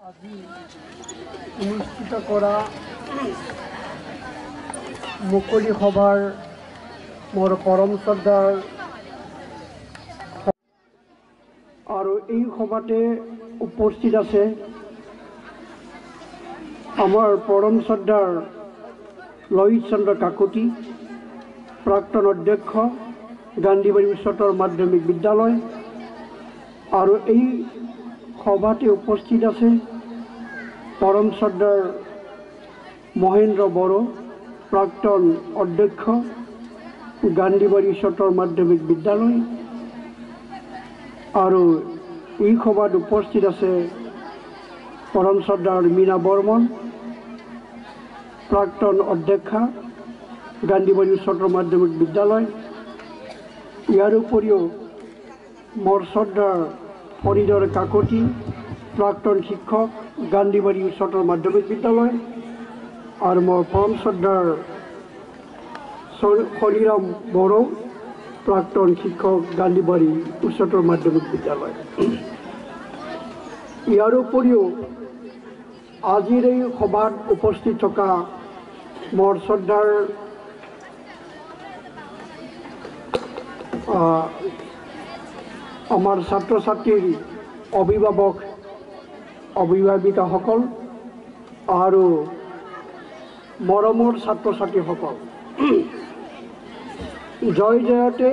আজি অনুষ্ঠিত কৰা মুকলি সভাৰ মোৰ পৰম শ্ৰদ্ধাৰ আৰু এই সভাতে উপস্থিত আছে আমাৰ পৰম শ্ৰদ্ধাৰ লহিত চন্দ্ৰ কাকতি, প্ৰাক্তন অধ্যক্ষ, গান্ধীবাৰী উচ্চতৰ মাধ্যমিক বিদ্যালয়। আৰু এই সভাতে উপস্থিত আছে পৰম শ্ৰদ্ধাৰ মহেন্দ্ৰ বড়ো, প্ৰাক্তন অধ্যক্ষ, গান্ধীবাৰী উচ্চতৰ মাধ্যমিক বিদ্যালয়। আৰু এই সভাত উপস্থিত আছে পৰম শ্ৰদ্ধাৰ মীনা বৰ্মন, প্ৰাক্তন অধ্যক্ষা, গান্ধীবাৰী উচ্চতৰ মাধ্যমিক বিদ্যালয়। ইয়াৰ উপৰিও মোৰ শ্ৰদ্ধাৰ ফৰিদৰ কাকতি, প্ৰাক্তন শিক্ষক, গান্ধীবাৰী উচ্চতৰ মাধ্যমিক বিদ্যালয়। আৰু মোৰ পৰম শ্ৰদ্ধাৰ হৰিৰাম বড়ো, প্ৰাক্তন শিক্ষক, গান্ধীবাৰী উচ্চতৰ মাধ্যমিক বিদ্যালয়। ইয়াৰ উপৰিও আজিৰ এই সভাত উপস্থিত থকা মোৰ শ্ৰদ্ধাৰ আমাৰ ছাত্ৰ ছাত্ৰীৰ অভিভাৱক অভিভাৱিকাসকল আৰু মৰমৰ ছাত্ৰ ছাত্ৰীসকল, জয় জয়তে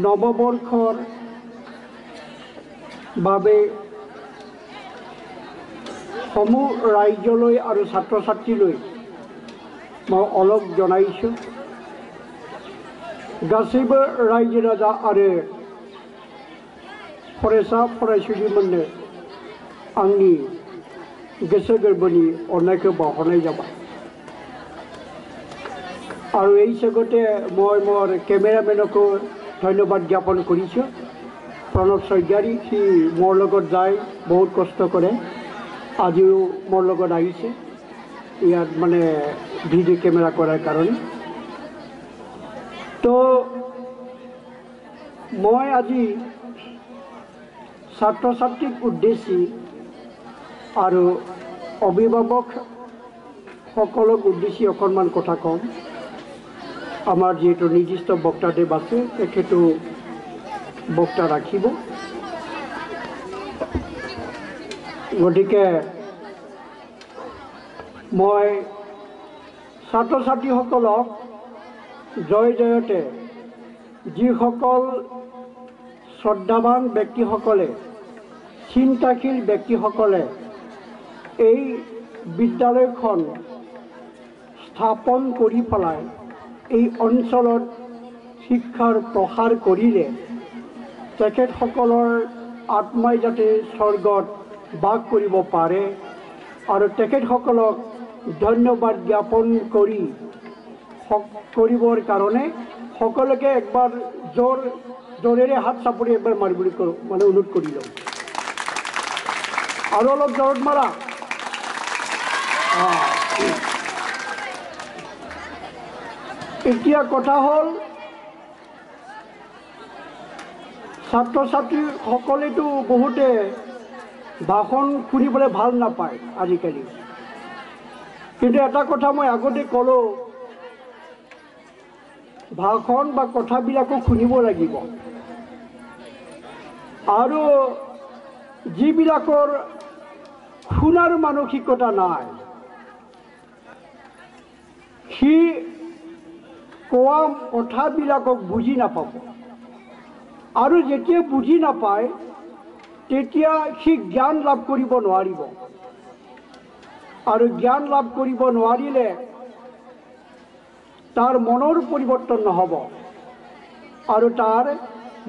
নৱবৰ্ষৰ বাবে সমূহ ৰাজ্যলৈ আৰু ছাত্ৰ ছাত্ৰীলৈ মই অলপ জনাইছোঁ। गासैबो रायजो राजा आरो फरायसा फरायसुलिमोननो आंनि गोसो गोरबोनि अननायखौ बावहरनाय जाबाय। আৰু এই জগতে মই মোৰ কেমেৰামেনকো ধন্যবাদ জ্ঞাপন কৰিছোঁ, প্ৰণৱ শইকীয়াৰী। সি মোৰ লগত যায়, বহুত কষ্ট কৰে, আজিও মোৰ লগত আহিছে ইয়াত মানে ভিডিঅ' কেমেৰা কৰাৰ কাৰণে। তো মই আজি ছাত্ৰ ছাত্ৰীক উদ্দেশ্যি আৰু অভিভাৱকসকলক উদ্দেশ্যি অকণমান কথা ক'ম। আমাৰ যিহেতু নিৰ্দিষ্ট বক্তাদেৱ আছে, তেখেতো বক্তা ৰাখিব। গতিকে মই ছাত্ৰ ছাত্ৰীসকলক জয় জয়তে যিসকল শ্ৰদ্ধাৱান ব্যক্তিসকলে, চিন্তাশীল ব্যক্তিসকলে এই বিদ্যালয়খন স্থাপন কৰি পেলাই এই অঞ্চলত শিক্ষাৰ প্ৰসাৰ কৰিলে, তেখেতসকলৰ আত্মাই যাতে স্বৰ্গত বাস কৰিব পাৰে আৰু তেখেতসকলক ধন্যবাদ জ্ঞাপন কৰিবৰ কাৰণে সকলোকে একবাৰ জোৰেৰে হাত চাপৰি একবাৰ মাৰিবলৈ মানে অনুৰোধ কৰি লওঁ। আৰু অলপ জোৰত মাৰা। এতিয়া কথা হ'ল, ছাত্ৰ ছাত্ৰীসকলেতো বহুতে ভাষণ শুনিবলৈ ভাল নাপায় আজিকালি, কিন্তু এটা কথা মই আগতে ক'লোঁ, ভাষণ বা কথাবিলাকো শুনিব লাগিব। আৰু যিবিলাকৰ শুনাৰ মানসিকতা নাই, সি কোৱা কথাবিলাকক বুজি নাপাব। আৰু যেতিয়া বুজি নাপায়, তেতিয়া সি জ্ঞান লাভ কৰিব নোৱাৰিব। আৰু জ্ঞান লাভ কৰিব নোৱাৰিলে তাৰ মনৰ পৰিৱৰ্তন নহ'ব। আৰু তাৰ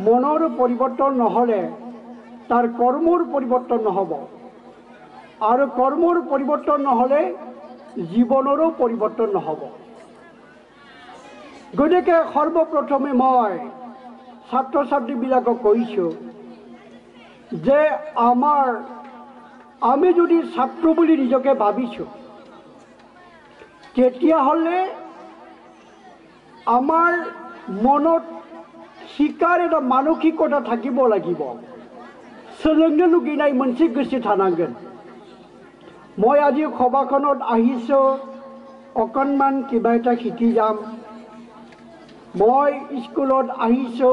মনৰ পৰিৱৰ্তন নহ'লে তাৰ কৰ্মৰ পৰিৱৰ্তন নহ'ব। আৰু কৰ্মৰ পৰিৱৰ্তন নহ'লে জীৱনৰো পৰিৱৰ্তন নহ'ব। গতিকে সৰ্বপ্ৰথমে মই ছাত্ৰ ছাত্ৰীবিলাকক কৈছোঁ যে আমি যদি ছাত্ৰ বুলি নিজকে ভাবিছোঁ, তেতিয়াহ'লে আমাৰ মনত শিকাৰ এটা মানসিকতা থাকিব লাগিব। सोलोंनो लुगैनाय मोनसे गोसो थानांगोन মই আজি সভাखনত আহিছো অকণমান কিবা এটা শিকি যাম মই স্কুলত আহিছো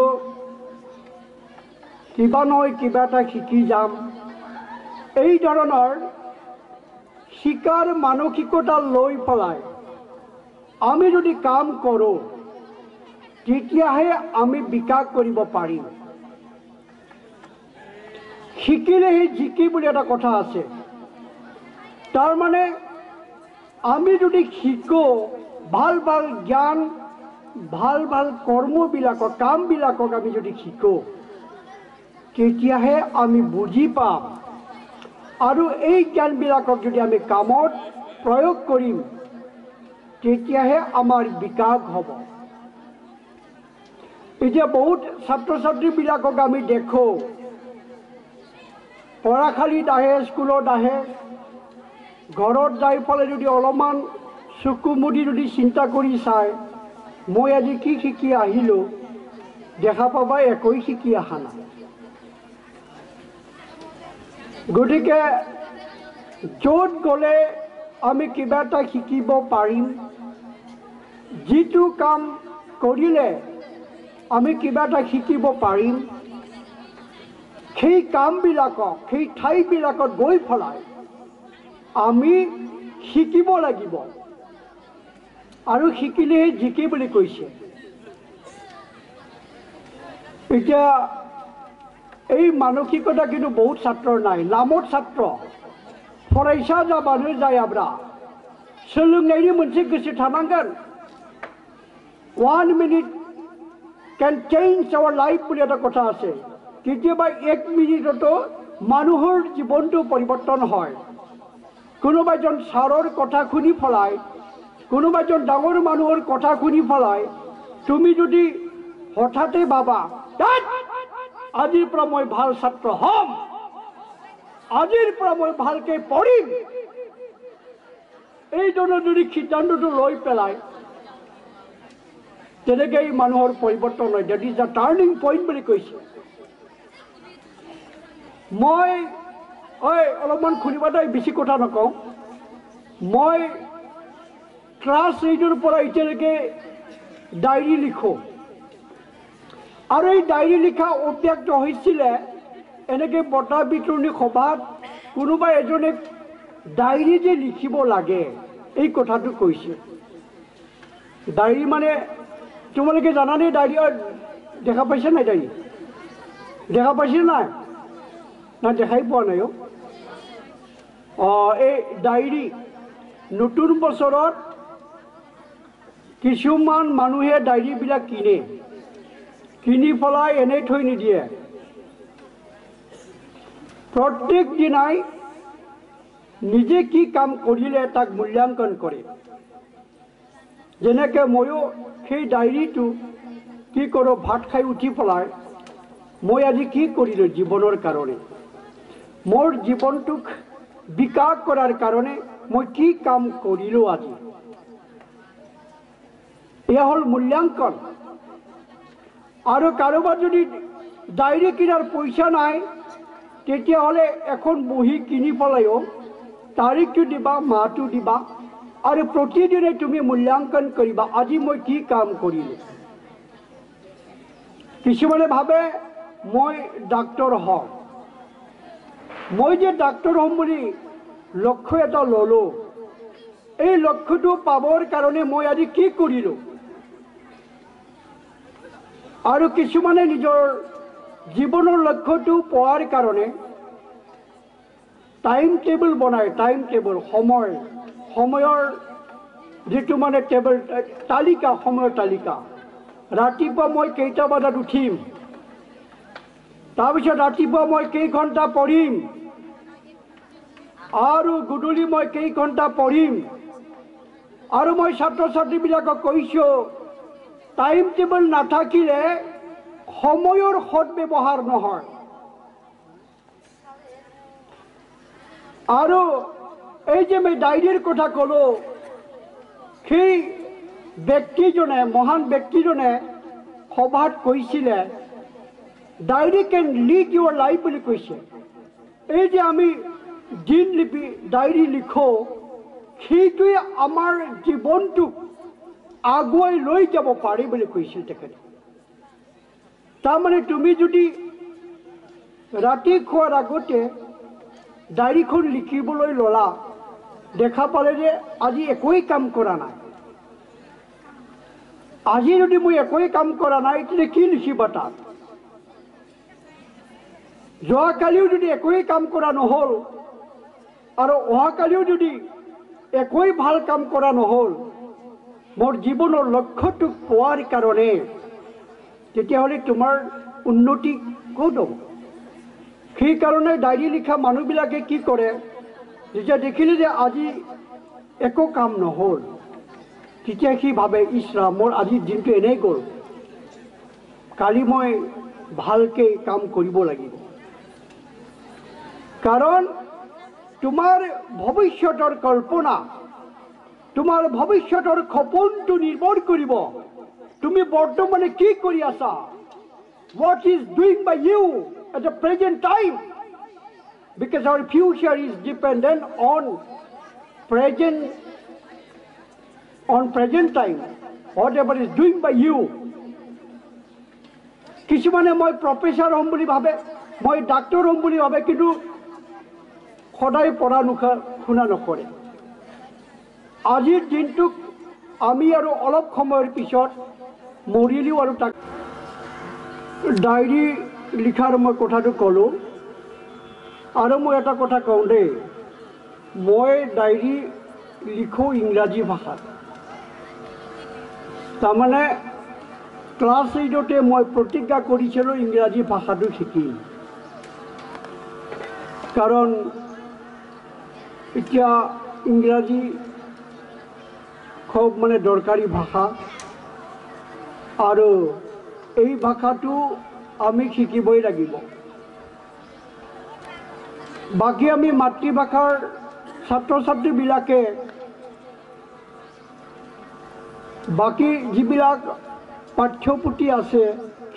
কিবা নহয় কিবা এটা শিকি যাম এই ধৰণৰ শিকাৰ মানসিকতা লৈ পেলাই আমি যদি কাম কৰোঁ তেতিয়াহে আমি বিকাশ কৰিব পাৰিম শিকিলেহে জিকি বুলি এটা কথা আছে তাৰ মানে আমি যদি শিকো ভাল ভাল জ্ঞান ভাল ভাল কৰ্মবিলাকক কামবিলাকক আমি যদি শিকো তেতিয়াহে আমি বুজি পাম আৰু এই জ্ঞানবিলাকক যদি আমি কামত প্ৰয়োগ কৰিম তেতিয়াহে আমাৰ বিকাশ হ'ব এতিয়া বহুত ছাত্ৰ ছাত্ৰীবিলাকক আমি দেখো পঢ়াশালীত আহে স্কুলত আহে ঘৰত যাই পেলাই যদি অলপমান চকু মুদি যদি চিন্তা কৰি চায় মই আজি কি শিকি আহিলোঁ দেখা পাবা একোই শিকি অহা নাই গতিকে য'ত গ'লে আমি কিবা এটা শিকিব পাৰিম যিটো কাম কৰিলে আমি কিবা এটা শিকিব পাৰিম সেই কামবিলাকক সেই ঠাইবিলাকত গৈ পেলাই আমি শিকিব লাগিব আৰু শিকিলেহে জিকি বুলি কৈছে এতিয়া এই মানসিকতা কিন্তু বহুত ছাত্ৰৰ নাই নামত ছাত্ৰ फरायसा जाबानो जायाब्रा सोलोंनायनि मोनसे गोसो थानांगोन 1 minute can change our life বুলি এটা কথা আছে কেতিয়াবা 1 মিনিটতো মানুহৰ জীৱনটো পৰিৱৰ্তন হয় কোনোবা এজন ছাৰৰ কথা শুনি ফলাই কোনোবা এজন ডাঙৰ মানুহৰ কথা শুনি ফলাই তুমি যদি হঠাতে ভাবা আজিৰ পৰা মই ভাল ছাত্ৰ হ'ম আজিৰ পৰা মই ভালকে পঢ়িম এই ধৰণৰ যদি সিদ্ধান্তটো লৈ পেলাই তেনেকৈ মানুহৰ পৰিৱৰ্তন হয় that is the turning point বুলি কৈছে মই অলপমান শুনিবা দেই বেছি কথা নকওঁ মই ক্লাছ 8ৰ পৰা এতিয়ালৈকে ডায়েৰী লিখোঁ আৰু এই ডায়েৰী লিখা অভ্যাস হৈছিলে এনেকৈ বঁটা বিতৰণী সভাত কোনোবা এজনে ডায়েৰী যে লিখিব লাগে এই কথাটো কৈছে ডায়েৰী মানে তোমালোকে জানানে ডায়েৰী দেখা পাইছে নাই ডায়েৰী দেখা পাইছে নাই না দেখাই পোৱা নাই এই ডায়েৰী নতুন বছৰত কিছুমান মানুহে ডায়েৰীবিলাক কিনি পেলাই এনেই থৈ নিদিয়ে प्रत्येक दिनाई निजे की काम करिले ताक मूल्यांकन करे जेनेके मयो সেই ডায়েৰীটো কি কৰো ভাত খাই উঠি পলাই মই আজি কি কৰিলো জীৱনৰ কাৰণে মোৰ জীৱনটোক বিকাশ কৰাৰ কাৰণে মই কি কাম কৰিলো আজি এয়া হল মূল্যাঙ্কন আৰু কাৰোবাৰ যদি ডায়েৰী কিনাৰ পইচা নাই তেতিয়াহ'লে এখন বহি কিনি পেলাইও তাৰিখটো দিবা মাহটো দিবা আৰু প্ৰতিদিনে তুমি মূল্যাঙ্কন কৰিবা আজি মই কি কাম কৰিলোঁ কিছুমানে ভাবে মই ডাক্তৰ হম মই যে ডাক্তৰ হম বুলি লক্ষ্য এটা ললো এই লক্ষ্যটো পাবৰ কাৰণে মই আজি কি কৰিলোঁ আৰু কিছুমানে নিজৰ জীৱনৰ লক্ষ্যটো পোৱাৰ কাৰণে টাইম টেবল বনায় টাইম টেবল সময়ৰ যেটো মানে টেবল তালিকা সময়ৰ তালিকা ৰাতিপুৱা মই কেইটা বজাত উঠিম তাৰপিছত ৰাতিপুৱা মই কেই ঘণ্টা পঢ়িম আৰু গধূলি মই কেই ঘণ্টা পঢ়িম আৰু মই ছাত্ৰ ছাত্ৰীবিলাকক কৈছোঁ টাইম টেবল নাথাকিলে সময়ৰ সদ্ব্যৱহাৰ নহয় আৰু এই যে মই ডায়েৰীৰ কথা ক'লো সেই ব্যক্তিজনে মহান ব্যক্তিজনে সভাত কৈছিলে ডায়েৰী কেন লিড ইউৰ লাইফ বুলি কৈছে এই যে আমি দিনলিপি ডায়েৰী লিখোঁ, সেইটোৱে আমাৰ জীৱনটোক আগুৱাই লৈ যাব পাৰি বুলি কৈছিল তেখেতে। তাৰমানে তুমি যদি ৰাতি খোৱাৰ আগতে ডায়েৰীখন লিখিবলৈ ল'লা, দেখা পালে যে আজি একোৱেই কাম কৰা নাই, আজি যদি মই একোৱেই কাম কৰা নাই তেতিয়া কি লিখিবা তাত? যোৱাকালিও যদি একোৱেই কাম কৰা নহ'ল আৰু অহাকালিও যদি একোৱেই ভাল কাম কৰা নহ'ল, মোৰ জীৱনৰ লক্ষ্যটোক পোৱাৰ কাৰণে তেতিয়াহ'লে তোমাৰ উন্নতি ক'ত হ'ব? সেইকাৰণে ডায়েৰী লিখা মানুহবিলাকে কি কৰে, যেতিয়া দেখিলে যে আজি একো কাম নহ'ল, তেতিয়া সি ভাবে, ইছ ৰাম, মোৰ আজিৰ দিনটো এনেই গ'ল, কালি মই ভালকৈ কাম কৰিব লাগিব। কাৰণ তোমাৰ ভৱিষ্যতৰ কল্পনা, তোমাৰ ভৱিষ্যতৰ সপোনটো নিৰ্ভৰ কৰিব তুমি বৰ্তমানে কি কৰি আছা। What is doing by you at the present time? Because our future is dependent on present time. Whatever is doing by you. কিছুমানে মই প্ৰফেচাৰ হ'ম বুলি ভাবে, মই ডাক্তৰ হ'ম বুলি ভাবে, কিন্তু সদায় পঢ়া শুনা নকৰে। আজিৰ দিনটোক আমি আৰু অলপ সময়ৰ পিছত মৰিলেও আৰু তাক ডায়েৰী লিখাৰ মই কথাটো ক'লোঁ। আৰু মই এটা কথা কওঁ দেই, মই ডায়েৰী লিখোঁ ইংৰাজী ভাষাত। তাৰমানে ক্লাছ 8তে মই প্ৰতিজ্ঞা কৰিছিলোঁ ইংৰাজী ভাষাটো শিকিম, কাৰণ এতিয়া ইংৰাজী খুব মানে দৰকাৰী ভাষা, আৰু এই ভাষাটো আমি শিকিবই লাগিব। বাকী আমি মাতৃভাষাৰ ছাত্ৰ ছাত্ৰীবিলাকে বাকী যিবিলাক পাঠ্যপুথি আছে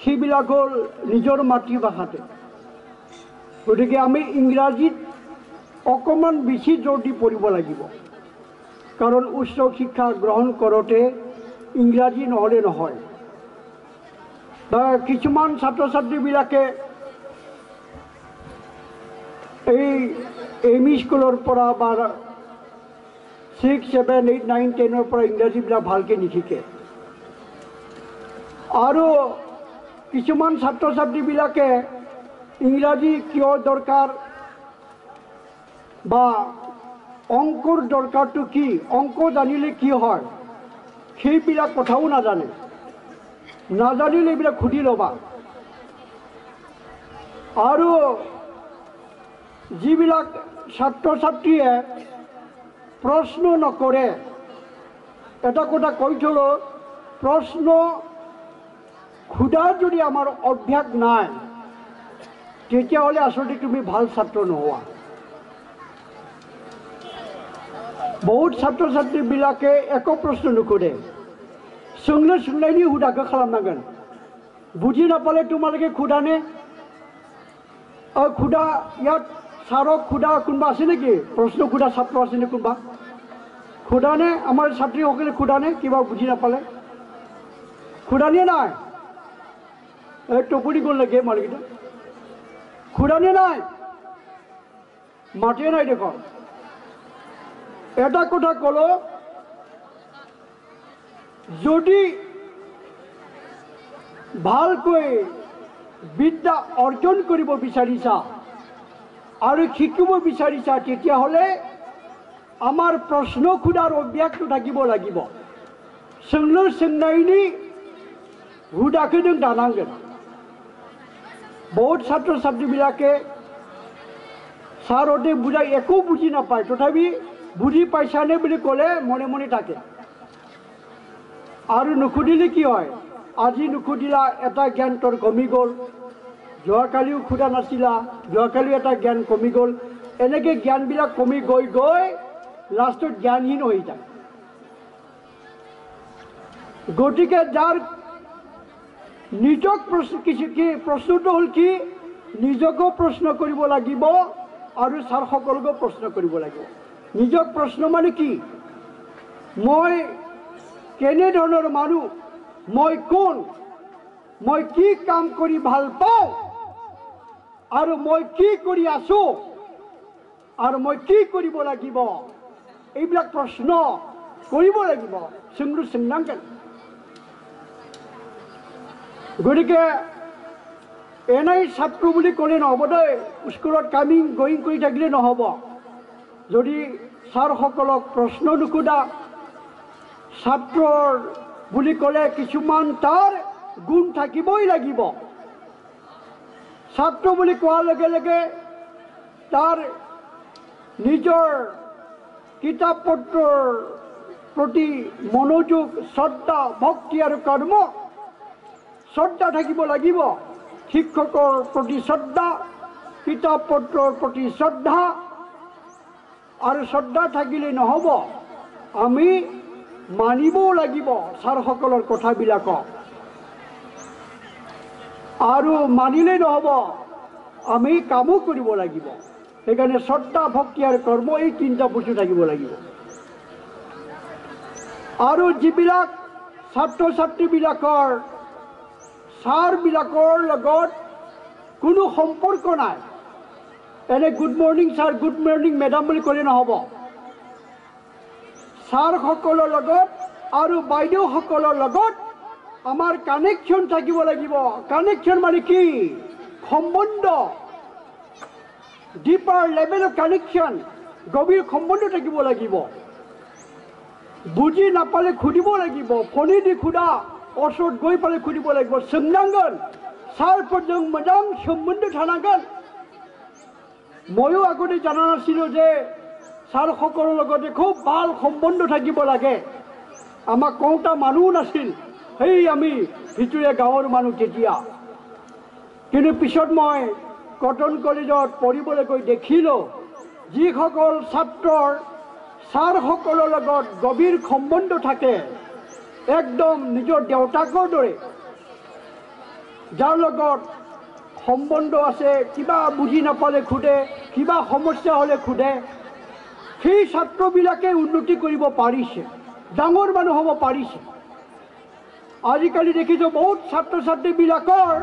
সেইবিলাক হ'ল নিজৰ মাতৃভাষাতে। গতিকে আমি ইংৰাজীত অকণমান বেছি জোৰ দি পঢ়িব লাগিব, কাৰণ উচ্চ শিক্ষা গ্ৰহণ কৰোঁতে ইংৰাজী নহ'লে নহয়। বা কিছুমান ছাত্ৰ ছাত্ৰীবিলাকে এই এম.ই. স্কুলৰ পৰা বা 6, 7, 8, 9, 10ৰ পৰা ইংৰাজীবিলাক ভালকৈ নিশিকে, আৰু কিছুমান ছাত্ৰ ছাত্ৰীবিলাকে ইংৰাজী কিয় দৰকাৰ বা অংকৰ দৰকাৰটো কি, অংক জানিলে কি হয়, সেইবিলাক কথাও নাজানে। নাজানিলে এইবিলাক সুধি ল'বা। আৰু যিবিলাক ছাত্ৰ ছাত্ৰীয়ে প্ৰশ্ন নকৰে, এটা কথা কৈ থ'লোঁ, প্ৰশ্ন সোধাৰ যদি আমাৰ অভ্যাস নাই, তেতিয়াহ'লে আচলতে তুমি ভাল ছাত্ৰ নোহোৱা। बहुत छात्र छात्री बिलाके एको प्रश्न नुखुदे सोंनो सोंनायनि हुदाखौ खालामनांगोन बुझि नापाले तुम्हारे खुदाने खुदा यात सारक खुदा कोनबा आछे नेकि प्रश्न खुदा छात्र आछे ने कोनबा खुदाने आमार छात्री सकले खुदाने किबा बुझि नापाले खुदाने नाय टपुरी गल लगे मालिकटा खुदाने नाय माते नाय देखो এটা কথা কলো যদি ভালকৈ বিদ্যা অৰ্জন কৰিব বিচাৰিছা আৰু শিকিব বিচাৰিছা তেতিয়াহ'লে আমাৰ প্ৰশ্ন খুদাৰ অভ্যাসটো থাকিব লাগিব सोंलु सोंनायनि हुदाखौ जों दानांगोन बहुत ছাত্ৰ ছাত্ৰীবিলাকে सारते बुझाय एको बुझि नापाय तथापि बुझि पाइसाने বুলি ক'লে মনে মনে থাকে আৰু নুখুদিলে কি হয় আজি নুখুদিলা এটা জ্ঞান তোৰ কমি গ'ল যোৱাকালিও খুদা নাছিলা যোৱাকালি এটা জ্ঞান কমি গ'ল এনেকে জ্ঞানবিলাক কমি গৈ গৈ লাষ্টত জ্ঞানহীন হৈ যায় গতিকে যাৰ নিজক প্ৰশ্ন কি প্ৰশ্নটো হ'ল কি নিজকো প্ৰশ্ন কৰিব লাগিব আৰু ছাৰসকলকো প্ৰশ্ন কৰিব লাগিব। নিজক প্ৰশ্ন মানে কি, মই কেনেধৰণৰ মানুহ, মই কোন, মই কি কাম কৰি ভাল পাওঁ, আৰু মই কি কৰি আছো, আৰু মই কি কৰিব লাগিব, এইবিলাক প্ৰশ্ন কৰিব লাগিব, সোंनांगोन। গতিকে এনেই ছাত্ৰ বুলি ক'লে নহ'ব দেই, স্কুলত কামিং গোয়িং কৰি থাকিলে নহ'ব। যদি ছাৰসকলক প্ৰশ্ন নুসুধা, ছাত্ৰৰ বুলি ক'লে কিছুমান তাৰ গুণ থাকিবই লাগিব। ছাত্ৰ বুলি কোৱাৰ লগে লগে তাৰ নিজৰ কিতাপ পত্ৰৰ প্ৰতি মনোযোগ, শ্ৰদ্ধা, ভক্তি আৰু কৰ্ম, শ্ৰদ্ধা থাকিব লাগিব। শিক্ষকৰ প্ৰতি শ্ৰদ্ধা, কিতাপ পত্ৰৰ প্ৰতি শ্ৰদ্ধা, আৰু শ্ৰদ্ধা থাকিলে নহ'ব, আমি মানিবও লাগিব ছাৰসকলৰ কথাবিলাকক। আৰু মানিলে নহ'ব, আমি কামো কৰিব লাগিব। সেইকাৰণে শ্ৰদ্ধা, ভক্তি আৰু কৰ্ম, এই তিনিটা বস্তু থাকিব লাগিব। আৰু যিবিলাক ছাত্ৰ ছাত্ৰীবিলাকৰ ছাৰবিলাকৰ লগত কোনো সম্পৰ্ক নাই, এনে good morning sir, good morning madam বুলি ক'লে নহ'ব। ছাৰসকলৰ লগত আৰু বাইদেউসকলৰ লগত আমাৰ কানেকশ্যন থাকিব লাগিব। কানেকশ্যন মানে কি? সম্বন্ধ, ডিপাৰ লেভেল অফ কানেকশ্যন, গভীৰ সম্বন্ধ থাকিব লাগিব। বুজি নাপালে সুধিব লাগিব, ফোনে দি সোধা, ওচৰত গৈ পালে সুধিব লাগিব, सोंनांगोन। ছাৰফोरजों मोजां सोमोन्दो थानांगोन। ময়ো আগতে জানা নাছিলোঁ যে ছাৰসকলৰ লগতে খুব ভাল সম্বন্ধ থাকিব লাগে। আমাক কওঁতা মানুহ নাছিল, সেই আমি ভিতৰীয়া গাঁৱৰ মানুহ তেতিয়া। কিন্তু পিছত মই কটন কলেজত পঢ়িবলৈ গৈ দেখিলোঁ, যিসকল ছাত্ৰৰ ছাৰসকলৰ লগত গভীৰ সম্বন্ধ থাকে, একদম নিজৰ দেউতাকৰ দৰে, যাৰ লগত সম্বন্ধ আছে, কিবা বুজি নাপালে সোধে, কিবা সমস্যা হ'লে সোধে, সেই ছাত্ৰবিলাকে উন্নতি কৰিব পাৰিছে, ডাঙৰ মানুহ হ'ব পাৰিছে। আজিকালি দেখিছোঁ বহুত ছাত্ৰ ছাত্ৰীবিলাকৰ,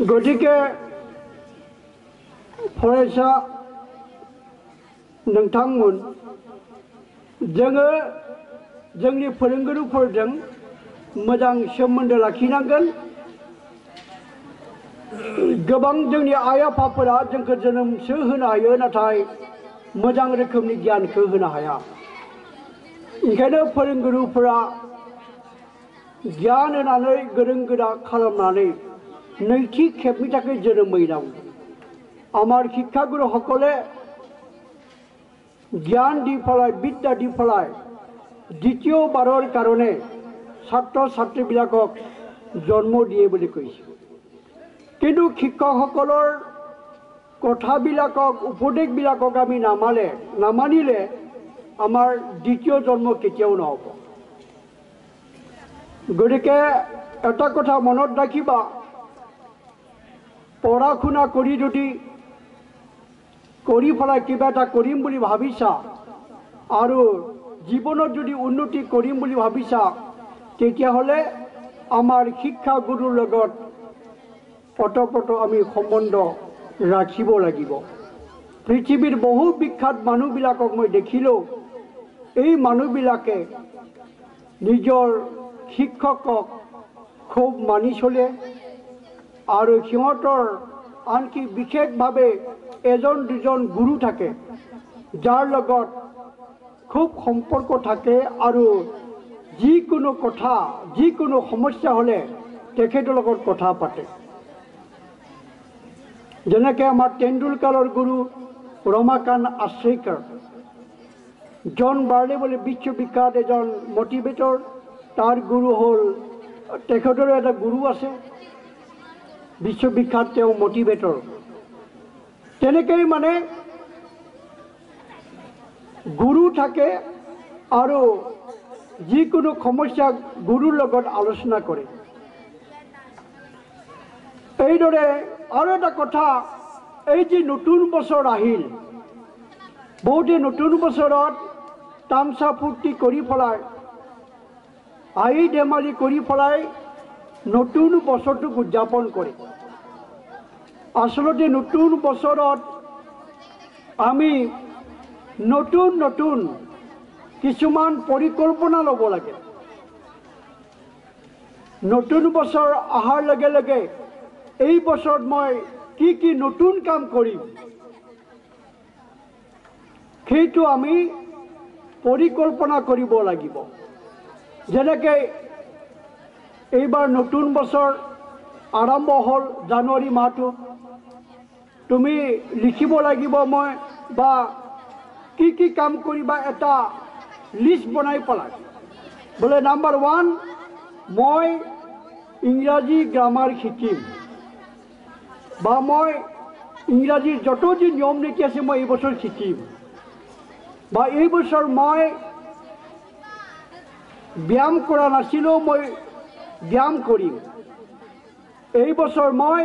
গতিকে फरायसा नोंथांमोन, जोङो जोंनि फोरोंगुरुफोरजों मोजां सोमोन्दो लाखिनांगोन। गोबां जोंनि आइ आफाफोरा जोंखौ जोनोमसो होनो हायो, नाथाय मोजां रोखोमनि गियानखौ होनो हाया। ओंखायनो फोरोंगुरुफोरा गियान होनानै गोरों गोरा खालामनानै नैथि खेबनि थाखाय जोनोम होनांगौ। আমাৰ শিক্ষাগুৰুসকলে জ্ঞান দি পেলাই, বিদ্যা দি পেলাই দ্বিতীয়বাৰৰ কাৰণে ছাত্ৰ ছাত্ৰীবিলাকক জন্ম দিয়ে বুলি কৈছে। কিন্তু শিক্ষকসকলৰ কথাবিলাকক, উপদেশবিলাকক আমি নামানিলে আমাৰ দ্বিতীয় জন্ম কেতিয়াও নহ'ব। গতিকে এটা কথা মনত ৰাখিবা, পঢ়া শুনা কৰি যদি কৰি পেলাই কিবা এটা কৰিম বুলি ভাবিছা, আৰু জীৱনত যদি উন্নতি কৰিম বুলি ভাবিছা, তেতিয়াহ'লে আমাৰ শিক্ষাগুৰুৰ লগত ওতঃপ্ৰোত আমি সম্বন্ধ ৰাখিব লাগিব। পৃথিৱীৰ বহু বিখ্যাত মানুহবিলাকক মই দেখিলোঁ, এই মানুহবিলাকে নিজৰ শিক্ষকক খুব মানি চলে, আৰু সিহঁতৰ আনকি বিশেষভাৱে এজন দুজন গুৰু থাকে, যাৰ লগত খুব সম্পৰ্ক থাকে, আৰু যিকোনো কথা, যিকোনো সমস্যা হ'লে তেখেতৰ লগত কথা পাতে। যেনেকৈ আমাৰ তেণ্ডুলকাৰৰ গুৰু ৰমাকান্ত আশ্ৰেয়কাৰ, জন বাৰ্লে বুলি বিশ্ববিখ্যাত এজন মটিভেটৰ, তাৰ গুৰু হ'ল, তেখেতৰো এটা গুৰু আছে বিশ্ববিখ্যাত, তেওঁ মটিভেটৰ। তেনেকৈ মানে গুৰু থাকে, আৰু যিকোনো সমস্যা গুৰুৰ লগত আলোচনা কৰে। এইদৰে আৰু এটা কথা, এই যে নতুন বছৰ আহিল, বহুতে নতুন বছৰত তামচা ফূৰ্তি কৰি পেলাই, হাঁহি ধেমালি কৰি পেলাই নতুন বছৰটোক উদযাপন কৰে। আচলতে নতুন বছৰত আমি নতুন নতুন কিছুমান পৰিকল্পনা ল'ব লাগে। নতুন বছৰ অহাৰ লগে লগে এই বছৰত মই কি নতুন কাম কৰিম, সেইটো আমি পৰিকল্পনা কৰিব লাগিব। যেনেকৈ এইবাৰ নতুন বছৰ আৰম্ভ হ'ল জানুৱাৰী মাহটো, তুমি লিখিব লাগিব মই বা কি কাম কৰিবা এটা লিষ্ট বনাই পেলাই, বোলে নাম্বাৰ 1 মই ইংৰাজী গ্ৰামাৰ শিকিম, বা মই ইংৰাজীৰ যত যি নিয়ম নীতি আছে মই এই বছৰ শিকিম, বা এই বছৰ মই ব্যায়াম কৰা নাছিলোঁ মই ব্যায়াম কৰিম, এই বছৰ মই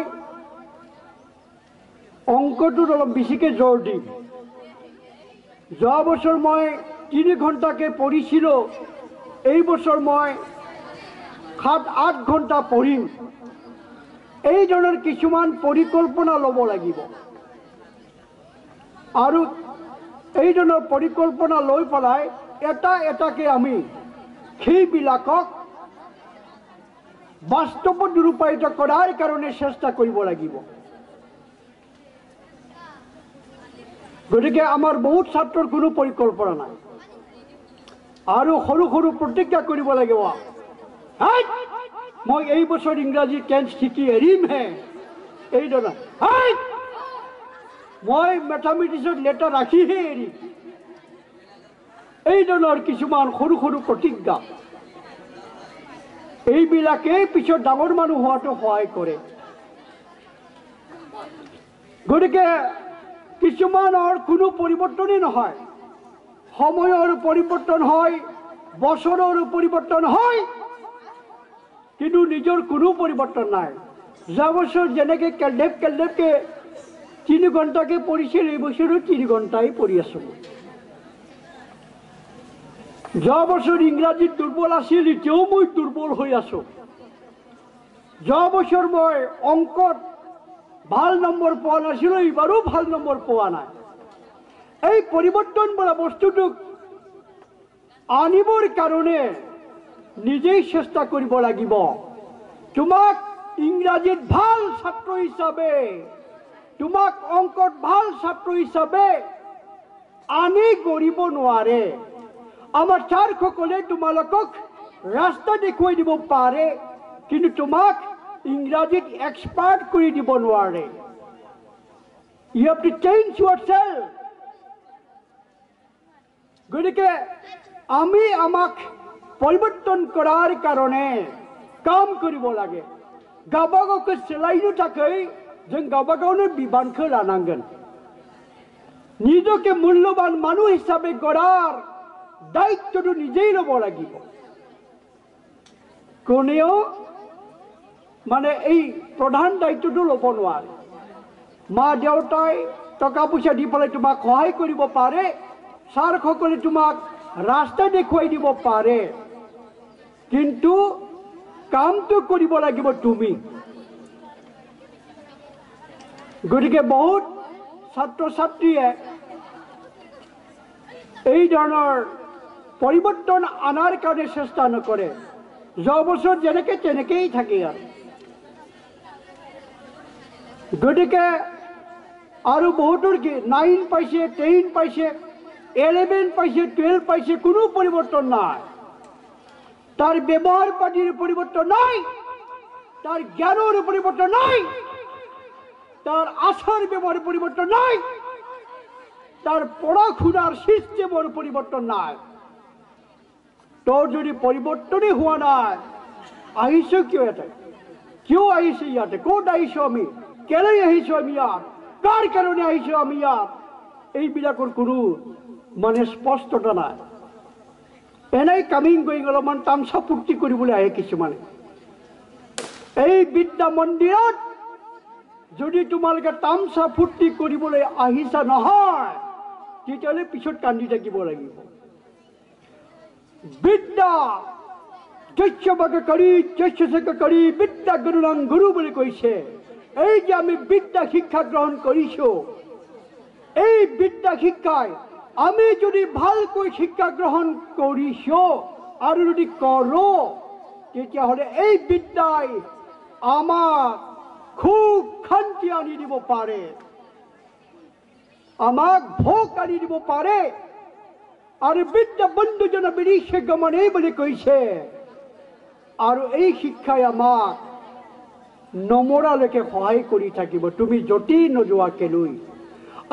অংকটোত অলপ বেছিকৈ জোৰ দিম, যোৱা বছৰ মই 3 ঘণ্টাকৈ পঢ়িছিলোঁ এই বছৰ মই 7-8 ঘণ্টা পঢ়িম। এই ধৰণৰ কিছুমান পৰিকল্পনা ল'ব লাগিব, আৰু এই ধৰণৰ পৰিকল্পনা লৈ পেলাই এটা এটাকৈ আমি সেইবিলাকক বাস্তৱত ৰূপায়িত কৰাৰ কাৰণে চেষ্টা কৰিব লাগিব। গতিকে আমাৰ বহুত ছাত্ৰৰ কোনো পৰিকল্পনা নাই, আৰু সৰু সৰু প্ৰতিজ্ঞা কৰিব লাগিব, মই এই বছৰ ইংৰাজী টেন্স শিকি এৰিমহে, এই ধৰণৰ মই মেথামেটিক্সত লেটাৰ ৰাখিহে এৰিম, এই ধৰণৰ কিছুমান সৰু সৰু প্ৰতিজ্ঞা, এইবিলাকে পিছত ডাঙৰ মানুহ হোৱাটো সহায় কৰে। গতিকে কিছুমানৰ কোনো পৰিৱৰ্তনেই নহয়, সময়ৰ পৰিৱৰ্তন হয়, বছৰৰ পৰিৱৰ্তন হয়, কিন্তু নিজৰ কোনো পৰিৱৰ্তন নাই। যোৱা বছৰ যেনেকৈ কেলডেপকৈ 3 ঘণ্টাকৈ পঢ়িছিল, এই বছৰো 3 ঘণ্টাই পঢ়ি আছোঁ। যোৱা বছৰ ইংৰাজীত দুৰ্বল আছিল, এতিয়াও মই দুৰ্বল হৈ আছোঁ। যোৱা বছৰ মই অংকত ভাল নম্বৰ পোৱা নাছিলোঁ, এইবাৰো ভাল নম্বৰ পোৱা নাই। এই পৰিৱৰ্তন বোলা বস্তুটোক আনিবৰ কাৰণে নিজেই চেষ্টা কৰিব লাগিব। তোমাক ইংৰাজীত ভাল ছাত্ৰ হিচাপে, তোমাক অংকত ভাল ছাত্ৰ হিচাপে আনি কৰিব নোৱাৰে। আমাৰ ছাৰসকলে তোমালোকক ৰাস্তা দেখুৱাই দিব পাৰে, কিন্তু তোমাক ইংৰাজীত এক্সপাৰ্ট কৰি দিব নোৱাৰে। You have to change yourself. গতিকে আমি আমাক परिवर्तन करार कारणे काम करिब लागे गावबागावखौ सोलायनो थाखाय जों गावबागावनो बिबानखौ लानांगोन নিজকে মূল্যবান মানুষ হিসাবে গড়ার দায়িত্বটো নিজেই লব লাগিব কোনেও মানে এই প্রধান দায়িত্বটো লব নোৱাৰে মা দেউতাই টকা পয়সা দি পেলাই তোমাক সহায় কৰিব পাৰে ছাৰসকলে তোমাক ৰাস্তা দেখুৱাই দিব পাৰে কিন্তু কামটো কৰিব লাগিব তুমি গতিকে বহুত ছাত্ৰ ছাত্ৰীয়ে এই ধৰণৰ পৰিৱৰ্তন আনাৰ কাৰণে চেষ্টা নকৰে যোৱা বছৰ যেনেকৈ তেনেকেই থাকে আৰু গতিকে আৰু বহুতৰ কি 9 পাইছে 10 পাইছে 11 পাইছে 12 পাইছে কোনো পৰিৱৰ্তন নাই তাৰ ব্যৱহাৰ পাতিৰ পৰিৱৰ্তন নাই তাৰ জ্ঞানৰ পৰিৱৰ্তন নাই তার আচার ব্যবহার পরিবর্তন নাই তার পড়াশোনার সিস্টেমের পরিবর্তন নাই তোর যদি পরিবর্তনই হওয়া নাই আহিছ কিয় আহিছে ইয়াতে ক'ত আহিছো আমি কেলে আহিছো আমি ইয়াত কার কারণে আহিছো আমি ইয়াত এইবিলাকৰ কোনো মানে স্পষ্টতা নাই এনেই কামিং গৈ অলপমান তামচা ফূৰ্তি কৰিবলৈ আহে কিছুমানে এই বিদ্যা মন্দিৰত যদি তোমালোকে তামচা ফূৰ্তি কৰিবলৈ আহিছা নহয়, তেতিয়াহ'লে পিছত কান্দি থাকিব লাগিব। বিদ্যা যস্যভাগে কৰি যস্যসেকে কৰি বিদ্যা গুৰুৰাং গুৰু বুলি কৈছে। এই যে আমি বিদ্যা শিক্ষা গ্ৰহণ কৰিছো, এই বিদ্যা শিক্ষাই আমি যদি ভালকৈ শিক্ষা গ্ৰহণ কৰিছো আৰু যদি কৰো, তেতিয়াহ'লে এই বিদ্যাই আমাক খুব শান্তি আনি দিব পাৰে, আমাক ভোগ আনি দিব পাৰে। আৰু বিদ্যা বন্ধুজন বিৰিছে গমনে বুলি কৈছে। আৰু এই শিক্ষাই আমাক নমৰালৈকে সহায় কৰি থাকিব, তুমি যতি নোযোৱাকে লৈ।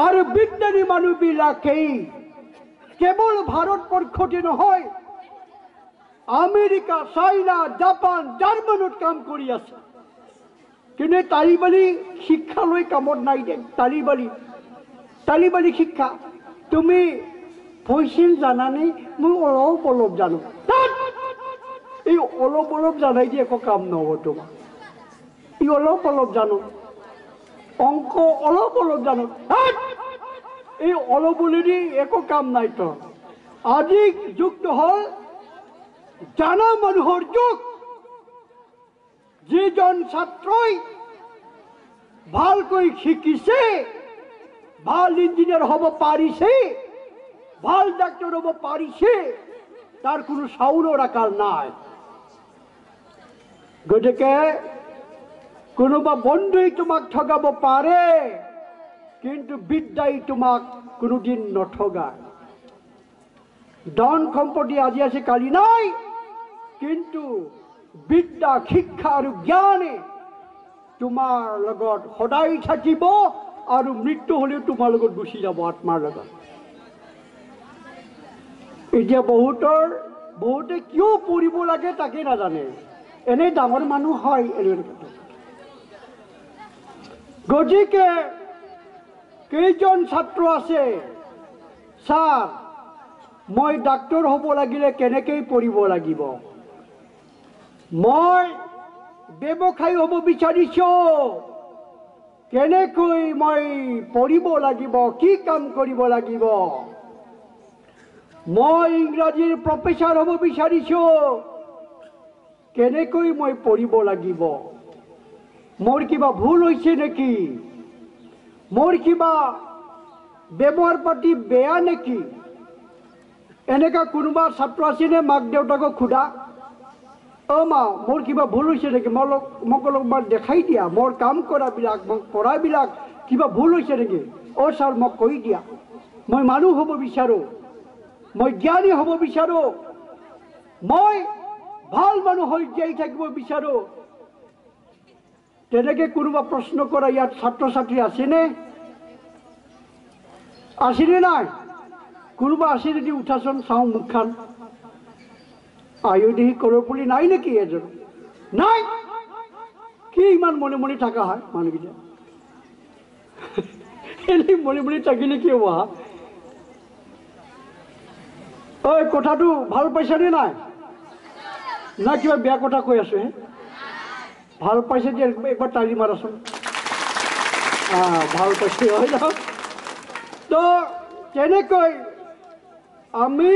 আৰু বিজ্ঞানী মানুহবিলাকেই কেৱল ভাৰতবৰ্ষতে নহয়, আমেৰিকা, চাইনা, জাপান, জাৰ্মানত কাম কৰি আছে। কিন্তু তালিবানী শিক্ষা লৈ কামত নাই দে। তালিবানী শিক্ষা তুমি ভইচিল জানানে? মই অলপ অলপ জানো। এই অলপ অলপ জানাই দি একো কাম নহ'ব তোমাৰ। এই অলপ অলপ জানো, অংক অলপ অলপ জানো, এই অলপ বুলিদি একো কাম নাই। তো আজি যুগটো হ'ল জানা মানুহৰ যুগ। যিজন ছাত্ৰই ভালকৈ শিকিছে, ভাল ইঞ্জিনিয়াৰ হ'ব পাৰিছে, ভাল ডাক্তৰ হ'ব পাৰিছে, তাৰ কোনো চাউলৰ আকাল নাই। গতিকে কোনোবা বন্ধুই তোমাক ঠগাব পাৰে, কিন্তু বিদ্যাই তোমাক কোনোদিন নঠগায়। ধন সম্পত্তি আজি আছে কালি নাই, কিন্তু বিদ্যা শিক্ষা আৰু জ্ঞানে তোমাৰ লগত সদায় থাকিব, আৰু মৃত্যু হ'লেও তোমাৰ লগত গুচি যাব আত্মাৰ লগত। এতিয়া বহুতে কিয় পঢ়িব লাগে তাকে নাজানে, এনেই ডাঙৰ মানুহ হয়। গতিকে কেইজন ছাত্ৰ আছে, ছাৰ মই ডাক্তৰ হ'ব লাগিলে কেনেকৈ পঢ়িব লাগিব, মই ব্যৱসায়ী হ'ব বিচাৰিছো, কেনেকৈ মই পঢ়িব লাগিব, কি কাম কৰিব লাগিব, মই ইংৰাজীৰ প্ৰফেচাৰ হ'ব বিচাৰিছো, কেনেকৈ মই পঢ়িব লাগিব, মোৰ কিবা ভুল হৈছে নেকি, মোৰ কিবা ব্যৱহাৰ পাতি বেয়া নেকি? এনেকা কোনোবা ছাত্ৰ আছেনে? মাক দেউতাকক সোধা, অ' মা মোৰ কিবা ভুল হৈছে নেকি, মোক অলপমান দেখাই দিয়া, মোৰ কাম কৰাবিলাক, মোক পঢ়াবিলাক কিবা ভুল হৈছে নেকি? অ' ছাৰ মোক কৈ দিয়া, মই মানুহ হ'ব বিচাৰোঁ, মই জ্ঞানী হ'ব বিচাৰোঁ, মই ভাল মানুহ হৈ জীয়াই থাকিব বিচাৰোঁ। তেনেকৈ কোনোবা প্ৰশ্ন কৰা ইয়াত ছাত্ৰ ছাত্ৰী আছেনে? আছেনে নাই? কোনোবা আছে যদি উঠাচোন, চাওঁ মুখখন। আয়ুধি কৰোঁ বুলি নাই নেকি এজন? নাই। কি ইমান মনে মনে থকা হয় মানুহকেইটা? এনেই মনে মনে থাকিলে কি হ'ব? ঐ কথাটো ভাল পাইছানে নাই? না কিবা বেয়া কথা কৈ আছো? ভাল পাইছে যে একবাৰ তালি মাৰাচোন। ভাল পাইছে হয় ন? তো তেনেকৈ আমি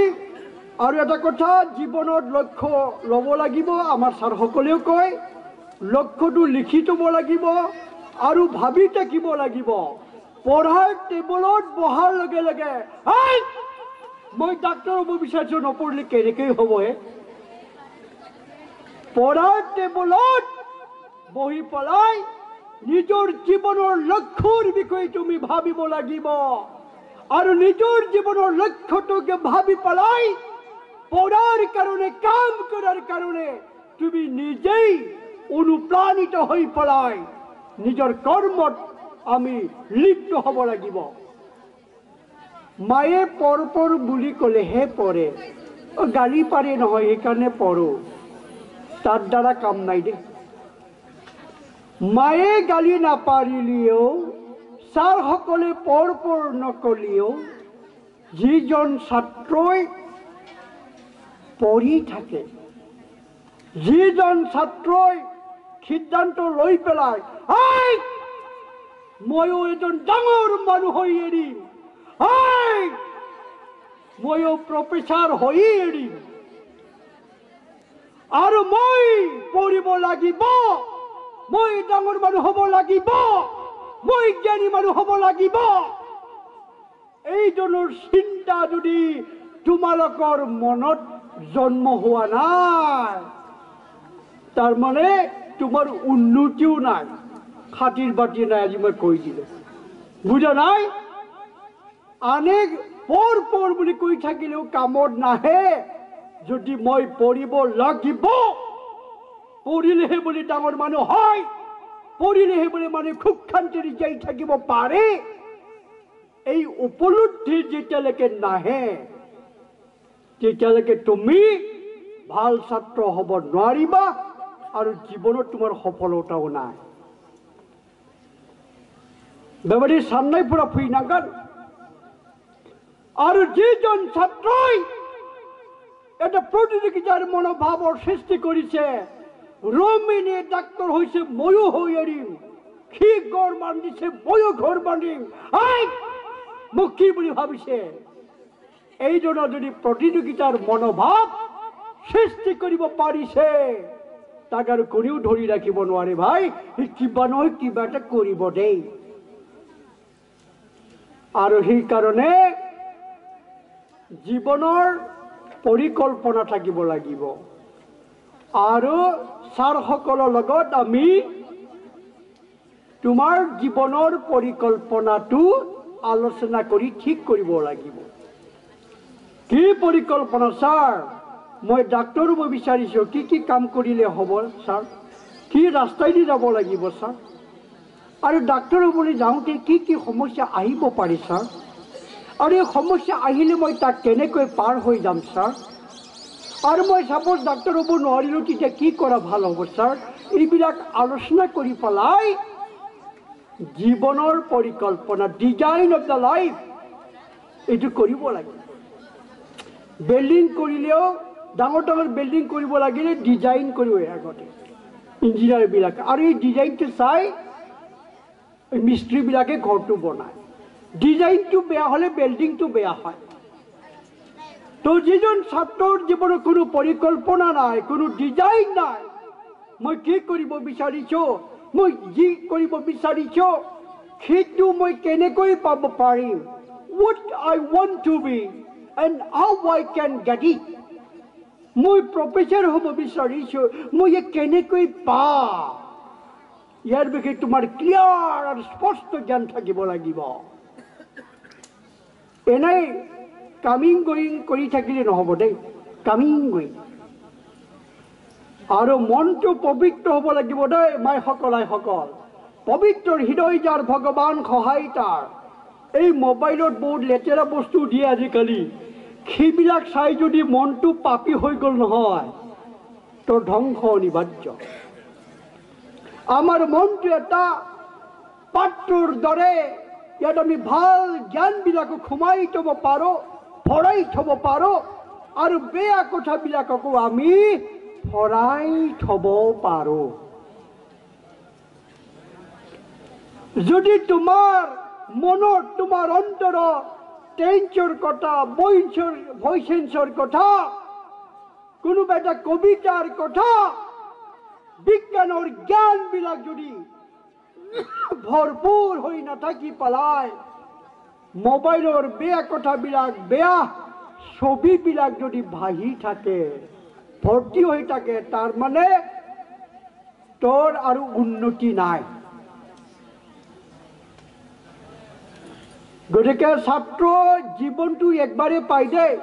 আৰু এটা কথা, জীৱনত লক্ষ্য ল'ব লাগিব। আমাৰ ছাৰসকলেও কয় লক্ষ্যটো লিখি থ'ব লাগিব আৰু ভাবি থাকিব লাগিব। পঢ়াৰ টেবুলত বহাৰ লগে লগে মই ডাক্তৰ হ'ব বিচাৰিছোঁ, নপঢ়িলে কেনেকৈ হ'ব? পঢ়াৰ টেবুলত বহি পেলাই নিজৰ জীৱনৰ লক্ষ্যৰ বিষয়ে তুমি ভাবিব লাগিব, আৰু নিজৰ জীৱনৰ লক্ষ্যটোকে ভাবি পেলাই পঢ়াৰ কাৰণে, কাম কৰাৰ কাৰণে তুমি নিজেই অনুপ্ৰাণিত হৈ পেলাই নিজৰ কৰ্মত আমি লিপ্ত হ'ব লাগিব। মায়ে পঢ় বুলি ক'লেহে পঢ়ে, গালি পাৰে নহয় সেইকাৰণে পঢ়ো, তাৰ দ্বাৰা কাম নাই দে। মায়ে গালি নাপাৰিলেও, ছাৰসকলে পঢ় নকলেও, যিজন ছাত্ৰই পঢ়ি থাকে, যিজন ছাত্ৰই সিদ্ধান্ত লৈ পেলাই ময়ো এজন ডাঙৰ মানুহ হৈ এৰিম, ময়ো প্ৰফেচাৰ হৈ এৰিম, আৰু মই পঢ়িব লাগিব, মই ডাঙৰ মানুহ হ'ব লাগিব, মই জ্ঞানী মানুহ হ'ব লাগিব। এইজনৰ চিন্তা যদি তোমালোকৰ মনত জন্ম হোৱা নাই, তাৰমানে তোমাৰ উন্নতিও নাই, খাতিৰ বাতি নাই। আজি মই কৈ দিলো, বুজা নাই? আনে পঢ় বুলি কৈ থাকিলেও কামত নাহে। যদি মই পঢ়িব লাগিব, পঢ়িলেহে বুলি ডাঙৰ মানুহ হয়, পঢ়িলেহে বুলি মানুহ সুখ শান্তিৰে জীয়াই থাকিব পাৰে। এই উপলব্ধি যেতিয়ালৈকে নাহে, তেতিয়ালৈকে তুমি ভাল ছাত্ৰ হ'ব নোৱাৰিবা, আৰু জীৱনত তোমাৰ সফলতাও নাই। বেবাৰী চান্নাই পুৰা ফুৰিনাগান। আৰু যিজন ছাত্ৰই এটা প্ৰতিযোগিতাৰ মনোভাৱৰ সৃষ্টি কৰিছে, ৰমেনে ডাক্তৰ হৈছে ময়ো হৈ এৰিম, সি ঘৰ বান্ধিছে ময়ো ঘৰ বান্ধিম, মোক কি বুলি ভাবিছে? এইজনৰ যদি প্ৰতিযোগিতাৰ মনোভাৱ সৃষ্টি কৰিব পাৰিছে, তাক আৰু কোনেও ধৰি ৰাখিব নোৱাৰে। ভাই, সি কিবা নহয় কিবা এটা কৰিব দেই। আৰু সেইকাৰণে জীৱনৰ পৰিকল্পনা থাকিব লাগিব। আৰু ছাৰসকলৰ লগত আমি তোমাৰ জীৱনৰ পৰিকল্পনাটো আলোচনা কৰি ঠিক কৰিব লাগিব। কি পৰিকল্পনা? ছাৰ, মই ডাক্তৰ হ'ব বিচাৰিছোঁ, কি কি কাম কৰিলে হ'ব ছাৰ? কি ৰাস্তাইদি যাব লাগিব ছাৰ? আৰু ডাক্তৰ হ'বলৈ যাওঁতে কি কি সমস্যা আহিব পাৰে ছাৰ? আৰু এই সমস্যা আহিলে মই তাক কেনেকৈ পাৰ হৈ যাম ছাৰ? আৰু মই ছাপোজ ডাক্তৰ হ'ব নোৱাৰিলোঁ, তেতিয়া কি কৰা ভাল হ'ব ছাৰ? এইবিলাক আলোচনা কৰি পেলাই জীৱনৰ পৰিকল্পনা, ডিজাইন অফ দ্য লাইফ, এইটো কৰিব লাগে। বিল্ডিং কৰিলেও, ডাঙৰ ডাঙৰ বিল্ডিং কৰিব লাগিলে ডিজাইন কৰিব আগতে ইঞ্জিনিয়াৰবিলাকে, আৰু এই ডিজাইনটো চাই মিস্ত্ৰীবিলাকে ঘৰটো বনায়। ডিজাইনটো বেয়া হ'লে বিল্ডিংটো বেয়া হয়। তো যিজন ছাত্ৰৰ জীৱনত কোনো পৰিকল্পনা নাই, কোনো ডিজাইন নাই, মই কি কৰিব বিচাৰিছোঁ, মই যি কৰিব বিচাৰিছোঁ সেইটো মই কেনেকৈ পাব পাৰিম, what I want to be and how I can get it, মই প্ৰফেচাৰ হ'ব বিচাৰিছোঁ, মই কেনেকৈ পাম, ইয়াৰ বিষয়ে তোমাৰ ক্লিয়াৰ আৰু স্পষ্ট জ্ঞান থাকিব লাগিব। এনেই কামিং গোয়িং কৰি থাকিলে নহ'ব দেই, কামিং গোয়িং। আৰু মনটো পবিত্ৰ হ'ব লাগিব দেই আইসকল। পবিত্ৰ হৃদয় যাৰ ভগৱান সহায় তাৰ। এই মোবাইলত বহুত লেতেৰা বস্তু দিয়ে আজিকালি, সেইবিলাক চাই যদি মনটো পাপী হৈ গ'ল নহয়, তোৰ ধ্বংস অনিবাৰ্য। আমাৰ মনটো এটা পাত্ৰৰ দৰে, ইয়াত আমি ভাল জ্ঞানবিলাকো সোমাই থ'ব পাৰোঁ, ভৰাই থ'ব পাৰোঁ, আৰু বেয়া কথাবিলাককো আমি ভৰাই থ'ব পাৰোঁ। যদি তোমাৰ মনত, তোমাৰ অন্তৰত টেন্সৰ কথা, ভয়েসেন্সৰ কথা, কোনোবা এটা কবিতাৰ কথা, বিজ্ঞানৰ জ্ঞানবিলাক যদি ভৰপূৰ হৈ নাথাকি পেলাই মোবাইলৰ বেয়া কথাবিলাক, বেয়া ছবিবিলাক যদি ভাহি থাকে, ভৰ্তি হৈ থাকে, তাৰ মানে তোৰ আৰু উন্নতি নাই। গতিকে ছাত্ৰ জীৱনটো একবাৰে পাই দেই,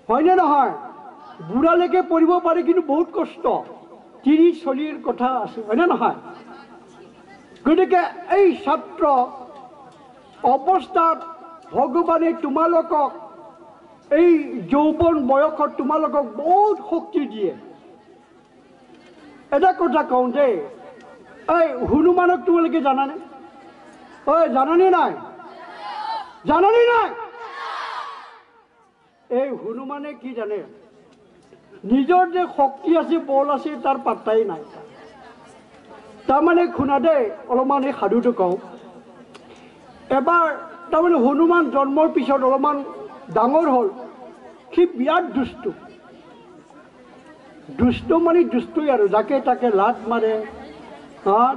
হয়নে নহয়? বুঢ়ালৈকে পঢ়িব পাৰে, কিন্তু বহুত কষ্ট, 30-40 কথা আছে, হয়নে নহয়? গতিকে এই ছাত্ৰ অৱস্থাত ভগৱানে তোমালোকক এই যৌৱন বয়সত তোমালোকক বহুত শক্তি দিয়ে। এটা কথা কওঁ দেই, এই হনুমানক তোমালোকে জানানে? জানানে নাই? জানানে নাই? এই হনুমানে কি জানে? নিজৰ যে শক্তি আছে, বল আছে, তাৰ পাত্তাই নাই। তাৰমানে শুনা দেই অলপমান এই সাধুটো কওঁ এবাৰ তাৰমানে হনুমান জন্মৰ পিছত অলপমান ডাঙৰ হ'ল সি বিৰাট দুষ্ট মানে দুষ্টই আৰু যাকে তাকে লাত মাৰে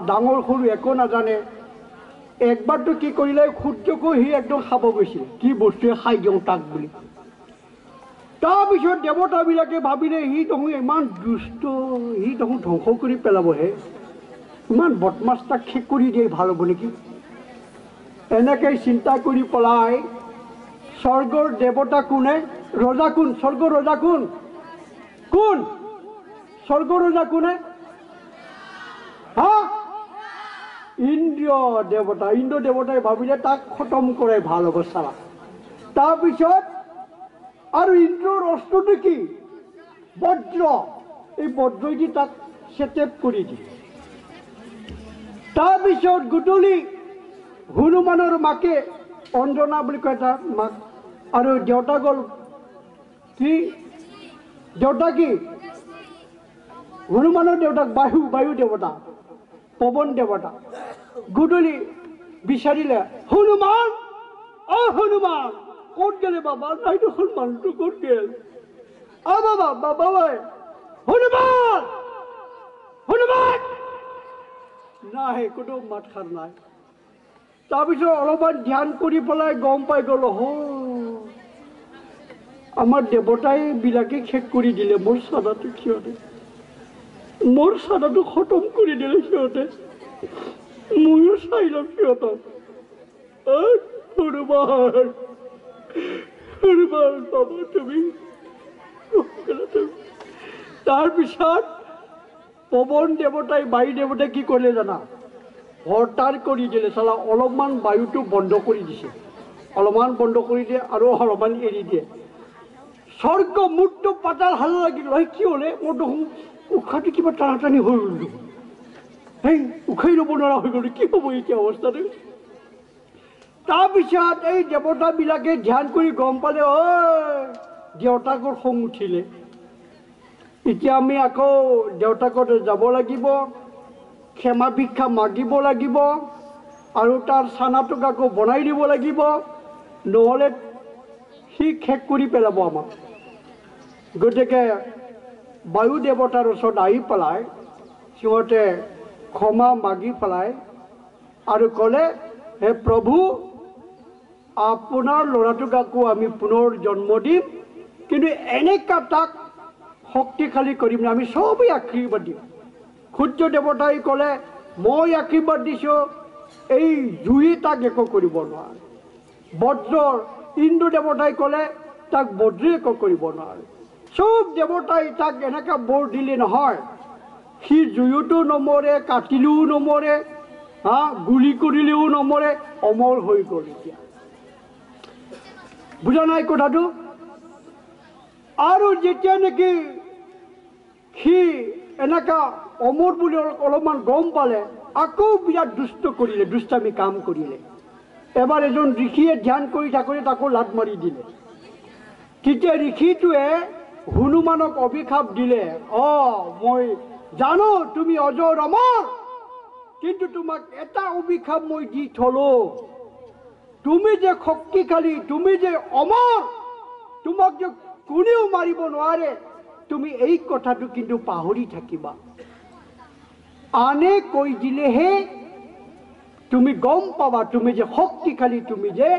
ডাঙৰ সৰু একো নাজানে একবাৰতো কি কৰিলে সূৰ্যকো সি একদম খাব গৈছিল কি বস্তুৱে খাই দিওঁ তাক বুলি তাৰপিছত দেৱতাবিলাকে ভাবিলে সি দেখোন ইমান দুষ্ট সি দেখোন ধ্বংস কৰি পেলাবহে ইমান বদমাছ তাক শেষ কৰি দিয়ে ভাল হ'ব নেকি এনেকৈ চিন্তা কৰি পেলাই স্বৰ্গৰ দেৱতা কোনে ৰজা কোন স্বৰ্গৰ ৰজা কোন কোন স্বৰ্গৰ ৰজা কোনে ইন্দ্ৰ দেৱতাই ভাবিলে তাক খতম কৰে ভাল হ'ব চালা তাৰপিছত আৰু ইন্দ্ৰৰ অস্ত্ৰটো কি বজ্ৰ এই বজ্ৰই দি তাক চেটেপ কৰি দিয়ে তাৰপিছত গধূলি হনুমানৰ মাকে অঞ্জনা বুলি কয় তাৰ মাক আৰু দেউতাকৰ কি দেউতা কি হনুমানৰ দেউতাক বায়ু দেৱতা পৱন দেৱতা গধূলি বিচাৰিলে হনুমান হনুমান ক'ত গেলে বাবা নাই দেখোন মানুহটো ক'ত গেল বাবা হনুমান হনুমান নাই কোনো মাত খাৰ নাই তাৰপিছত অলপমান ধ্যান কৰি পেলাই গম পাই গ'ল আমাৰ দেৱতাই বিলাকে শেষ কৰি দিলে মোৰ চাদাটো সিহঁতে মোৰ চাদাটো খতম কৰি দিলে সিহঁতে ময়ো চাই ল'ম সিহঁতক হনুমান বাবা তুমি তাৰপিছত পৱন দেৱতাই বায়ু দেৱতাই কি কৰিলে জানা হৰতাৰ কৰি দিলে চালা অলপমান বায়ুটো বন্ধ কৰি দিছে অলপমান বন্ধ কৰি দিয়ে আৰু অলপমান এৰি দিয়ে স্বৰ্গ মুঠটো পাতাল ভাল লাগিল কি হ'লে মোৰ দেখোন উশাহটো কিবা টানাটানি হৈ গ'ল দেখোন সেই উশাই ল'ব নোৱাৰা হৈ গ'ল কি হ'ব এতিয়া অৱস্থাটো তাৰপিছত এই দেৱতাবিলাকে ধ্যান কৰি গম পালে দেউতাকৰ খং উঠিলে এতিয়া আমি আকৌ দেউতাকত যাব লাগিব ক্ষমা ভিক্ষা মাগিব লাগিব আৰু তাৰ চানাটোক আকৌ বনাই দিব লাগিব নহ'লে সি শেষ কৰি পেলাব আমাক গতিকে বায়ু দেৱতাৰ ওচৰত আহি পেলাই সিহঁতে ক্ষমা মাগি পেলাই আৰু ক'লে হে প্ৰভু আপোনাৰ ল'ৰাটোক আকৌ আমি পুনৰ জন্ম দিম কিন্তু এনেকুৱা তাক শক্তিশালী কৰিম আমি চবেই আশীৰ্বাদ দিম সূৰ্য দেৱতাই ক'লে মই আশীৰ্বাদ দিছোঁ এই জুই তাক একো কৰিব নোৱাৰে বজ্ৰৰ ইন্দ্ৰ দেৱতাই ক'লে তাক বজ্ৰে একো কৰিব নোৱাৰে চব দেৱতাই তাক এনেকুৱা বৰ দিলে নহয় সি জুইতো নমৰে কাটিলেও নমৰে গুলি কৰিলেও নমৰে অমৰ হৈ গ'ল এতিয়া বুজা নাই কথাটো আৰু যেতিয়া নেকি সি এনেকুৱা অমৰ বুলি অলপমান গম পালে আকৌ বিৰাট দুষ্টামি কাম কৰিলে এবাৰ এজন ঋষিয়ে ধ্যান কৰি থাকোঁতে তাকো লাত মাৰি দিলে তেতিয়া ঋষিটোৱে হনুমানক অভিশাপ দিলে মই জানো তুমি অজৰ অমৰ কিন্তু তোমাক এটা অভিশাপ মই দি থলো তুমি যে শক্তিশালী তুমি যে অমৰ তোমাক যে কোনেও মাৰিব নোৱাৰে তুমি এই কথাটো কিন্তু পাহৰি থাকিবা আনে কৈ দিলেহে তুমি গম পাবা তুমি যে শক্তিশালী তুমি যে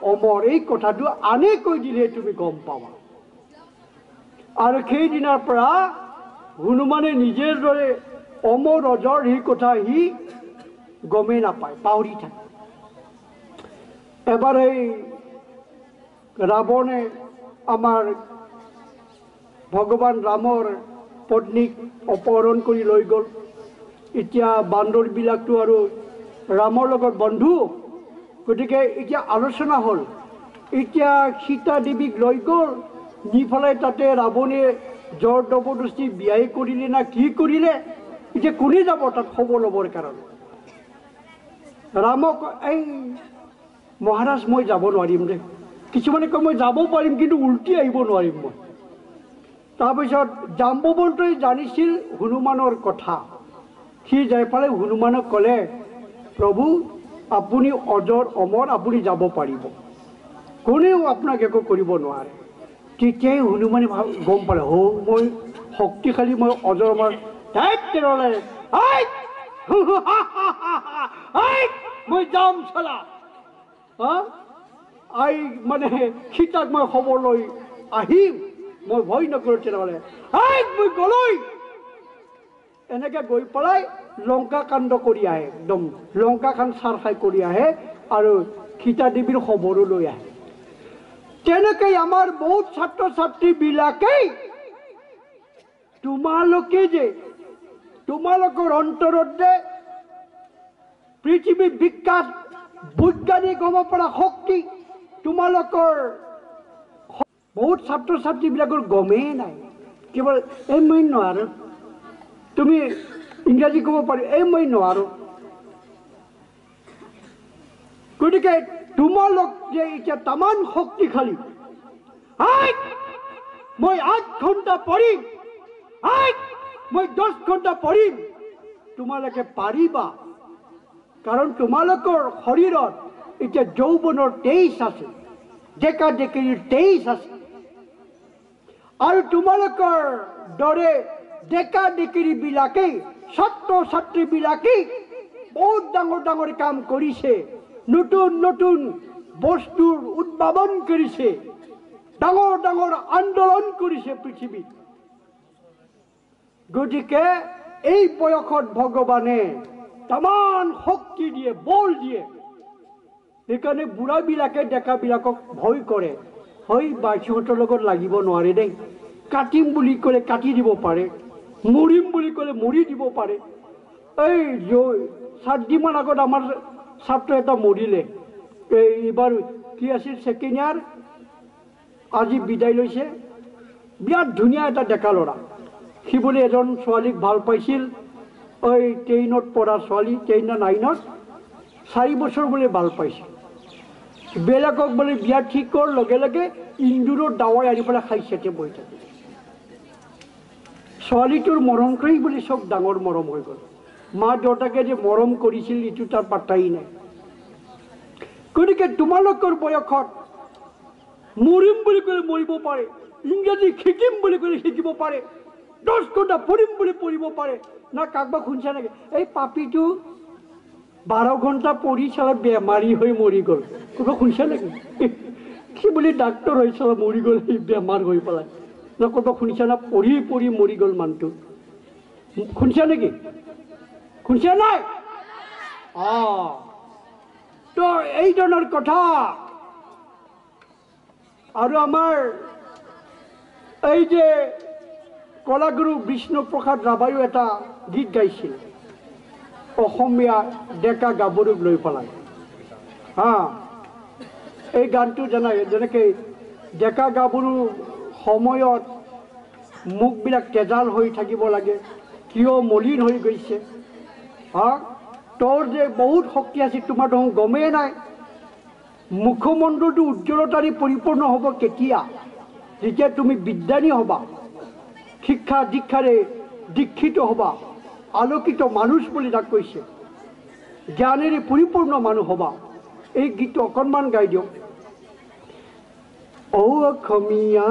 অমৰ এই কথাটো আনে কৈ দিলেহে তুমি গম পাবা আৰু সেইদিনাৰ পৰা হনুমানে নিজেৰ দৰে অমৰ অজৰ সেই কথা সি গমেই নাপায় পাহৰি থাকে এবাৰ এই ৰাৱণে আমাৰ ভগৱান ৰামৰ পত্নীক অপহৰণ কৰি লৈ গ'ল এতিয়া বান্দৰবিলাকতো আৰু ৰামৰ লগত বন্ধু গতিকে এতিয়া আলোচনা হ'ল এতিয়া সীতা দেৱীক লৈ গ'ল নি পেলাই তাতে ৰাৱণে জৰ জবৰদস্তি বিয়াই কৰিলে না কি কৰিলে এতিয়া কোনে যাব তাত খবৰ ল'বৰ কাৰণে ৰামক এই মহাৰাজ মই যাব নোৱাৰিম দেই কিছুমানে কয় মই যাব পাৰিম কিন্তু উল্টি আহিব নোৱাৰিম মই তাৰপিছত জাম্বৱন্তই জানিছিল হনুমানৰ কথা। সি যাই পেলাই হনুমানক ক'লে, প্ৰভু আপুনি অজৰ অমৰ, আপুনি যাব পাৰিব, কোনেও আপোনাক একো কৰিব নোৱাৰে। তেতিয়াই হনুমানে গম পালে, মই শক্তিশালী, মই অজৰ অমৰ। মই যাম চলা মানে সীতাক মই খবৰ লৈ আহিম, মই ভয় নকৰোঁ। তেনেহ'লে মই গলৈ এনেকৈ গৈ পেলাই লংকা কাণ্ড কৰি আহে, একদম লংকাখন চাৰ খাই কৰি আহে আৰু সীতা দেৱীৰ খবৰো লৈ আহে। তেনেকৈ আমাৰ বহুত ছাত্ৰ ছাত্ৰীবিলাকেই তোমালোকে যে তোমালোকৰ অন্তৰত যে পৃথিৱী বিখ্যাত বৈজ্ঞানিক হ'ব পৰা শক্তি, তোমালোকৰ বহুত ছাত্ৰ ছাত্ৰীবিলাকৰ গমেই নাই। কেৱল মই নোৱাৰোঁ, তুমি ইংৰাজী ক'ব পাৰি, মই নোৱাৰোঁ। গতিকে তোমালোক যে এতিয়া তামান শক্তিশালী, মই 8 ঘণ্টা পঢ়িম, মই 10 ঘণ্টা পঢ়িম, তোমালোকে পাৰিবা। কাৰণ তোমালোকৰ শৰীৰত এতিয়া যৌৱনৰ 23 আছে, ডেকা ডেকিৰ 23 আছে, আৰু তোমালোকৰ দৰে ডেকা ডেকিৰিবিলাকেই ছাত্ৰ ছাত্ৰীবিলাকেই বহুত ডাঙৰ ডাঙৰ কাম কৰিছে, নতুন নতুন বস্তুৰ উদ্ভাৱন কৰিছে, ডাঙৰ ডাঙৰ আন্দোলন কৰিছে পৃথিৱীত। গতিকে এই বয়সত ভগৱানে তামান শক্তি দিয়ে, বল দিয়ে। সেইকাৰণে বুঢ়াবিলাকে ডেকাবিলাকক ভয় কৰে, হয় বা সিহঁতৰ লগত লাগিব নোৱাৰে দেই, কাটিম বুলি ক'লে কাটি দিব পাৰে, মৰিম বুলি ক'লে মৰি দিব পাৰে। এই 7 দিনমান আগত আমাৰ ছাত্ৰ এটা মৰিলে, এইবাৰ কি আছিল ছেকেণ্ড ইয়াৰ, আজি বিদায় লৈছে। বিৰাট ধুনীয়া এটা ডেকা ল'ৰা, সি বোলে এজন ছোৱালীক ভাল পাইছিল, 10ত পঢ়া ছোৱালী, 10 না 9ত, 4 বছৰ বোলে ভাল পাইছিল। বেলেগক বোলে বিয়া ঠিক কৰাৰ লগে লগে ইন্দুৰৰ দাৱাই আনি পেলাই খাইছেতে বহি থাকে। ছোৱালীটোৰ মৰম কৰি বুলি চব ডাঙৰ মৰম হৈ গ'ল। মা দেউতাকে যে মৰম কৰিছিল এইটো তাৰ পাত্তাই নাই। গতিকে তোমালোকৰ বয়সত মৰিম বুলি ক'লে মৰিব পাৰে, ইংৰাজী শিকিম বুলি ক'লে শিকিব পাৰে, 10 ঘণ্টা পঢ়িম বুলি পঢ়িব পাৰে। না কাকবা শুনিছা নেকি, এই পাপীটো 12 ঘণ্টা পঢ়ি চালা বেমাৰী হৈ মৰি গ'ল, কোনোবা শুনিছা নেকি? সি বুলি ডাক্তৰ হৈ চালা মৰি গ'ল, সি বেমাৰ হৈ পেলাই। না কোনোবা শুনিছা না, পঢ়ি পঢ়ি মৰি গ'ল মানুহটো, শুনিছা নেকি? শুনিছা নাই? তো এই ধৰণৰ কথা। আৰু আমাৰ এই যে কলাগুৰু বিষ্ণুপ্ৰসাদ ৰাভায়ো এটা গীত গাইছিল অসমীয়া ডেকা গাভৰুক লৈ পেলাই। এই গানটো জানাই, যেনেকৈ ডেকা গাভৰু সময়ত মুখবিলাক তেজাল হৈ থাকিব লাগে, কিয় মলিন হৈ গৈছে। তোৰ যে বহুত শক্তি আছে, তোমাৰ দেখোন গমেই নাই। মুখমণ্ডলটো উজ্জ্বলতাৰে পৰিপূৰ্ণ হ'ব কেতিয়া? যেতিয়া তুমি বিজ্ঞানী হ'বা, শিক্ষা দীক্ষাৰে দীক্ষিত হ'বা, আলোকিত মানুষ বুলি তাক কৈছে, জ্ঞানেৰে পৰিপূৰ্ণ মানুহ হ'বা। এই গীতটো অকণমান গাই দিওঁ। অসমীয়া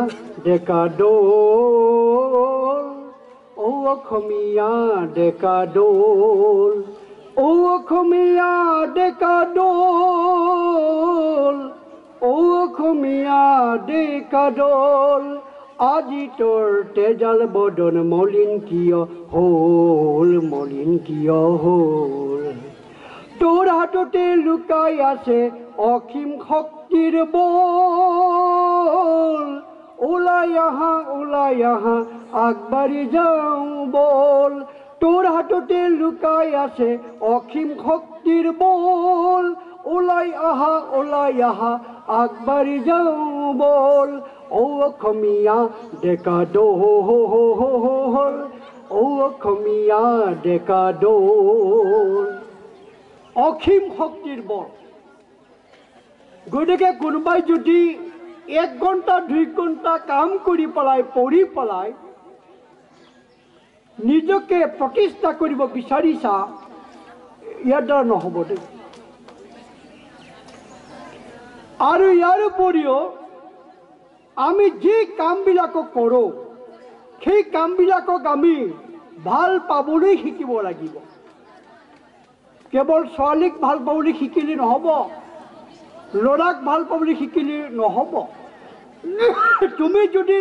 ডেকা দল, অসমীয়া ডেকা দল, অসমীয়া ডেকা দল, অসমীয়া ডেকা দল, আজি তোৰ তেজাল বদন মলিন কিয় হ'ল, মলিন কিয় হ'ল? তোৰ হাততে লুকাই আছে অসীম শক্তিৰ বল, ওলাই আহা আগবাঢ়ি যাওঁ বল। তোৰ হাততে লুকাই আছে অসীম শক্তিৰ বল, ওলাই আহা আগবাঢ়ি যাওঁ বল। অসমীয়া ডেকা দল, অসমীয়া ডেকা দল, অসীম শক্তিৰ বল। গতিকে কোনোবাই যদি 1 ঘণ্টা 2 ঘণ্টা কাম কৰি পেলাই পঢ়ি পেলাই নিজকে প্ৰতিষ্ঠা কৰিব বিচাৰিছা, ইয়াৰ দ্বাৰা নহ'ব দেই। আৰু ইয়াৰ উপৰিও আমি যি কামবিলাকক কৰোঁ সেই কামবিলাকক আমি ভাল পাবলৈ শিকিব লাগিব। কেৱল ছোৱালীক ভাল পাবলৈ শিকিলে নহ'ব, ল'ৰাক ভাল পাবলৈ শিকিলে নহ'ব। তুমি যদি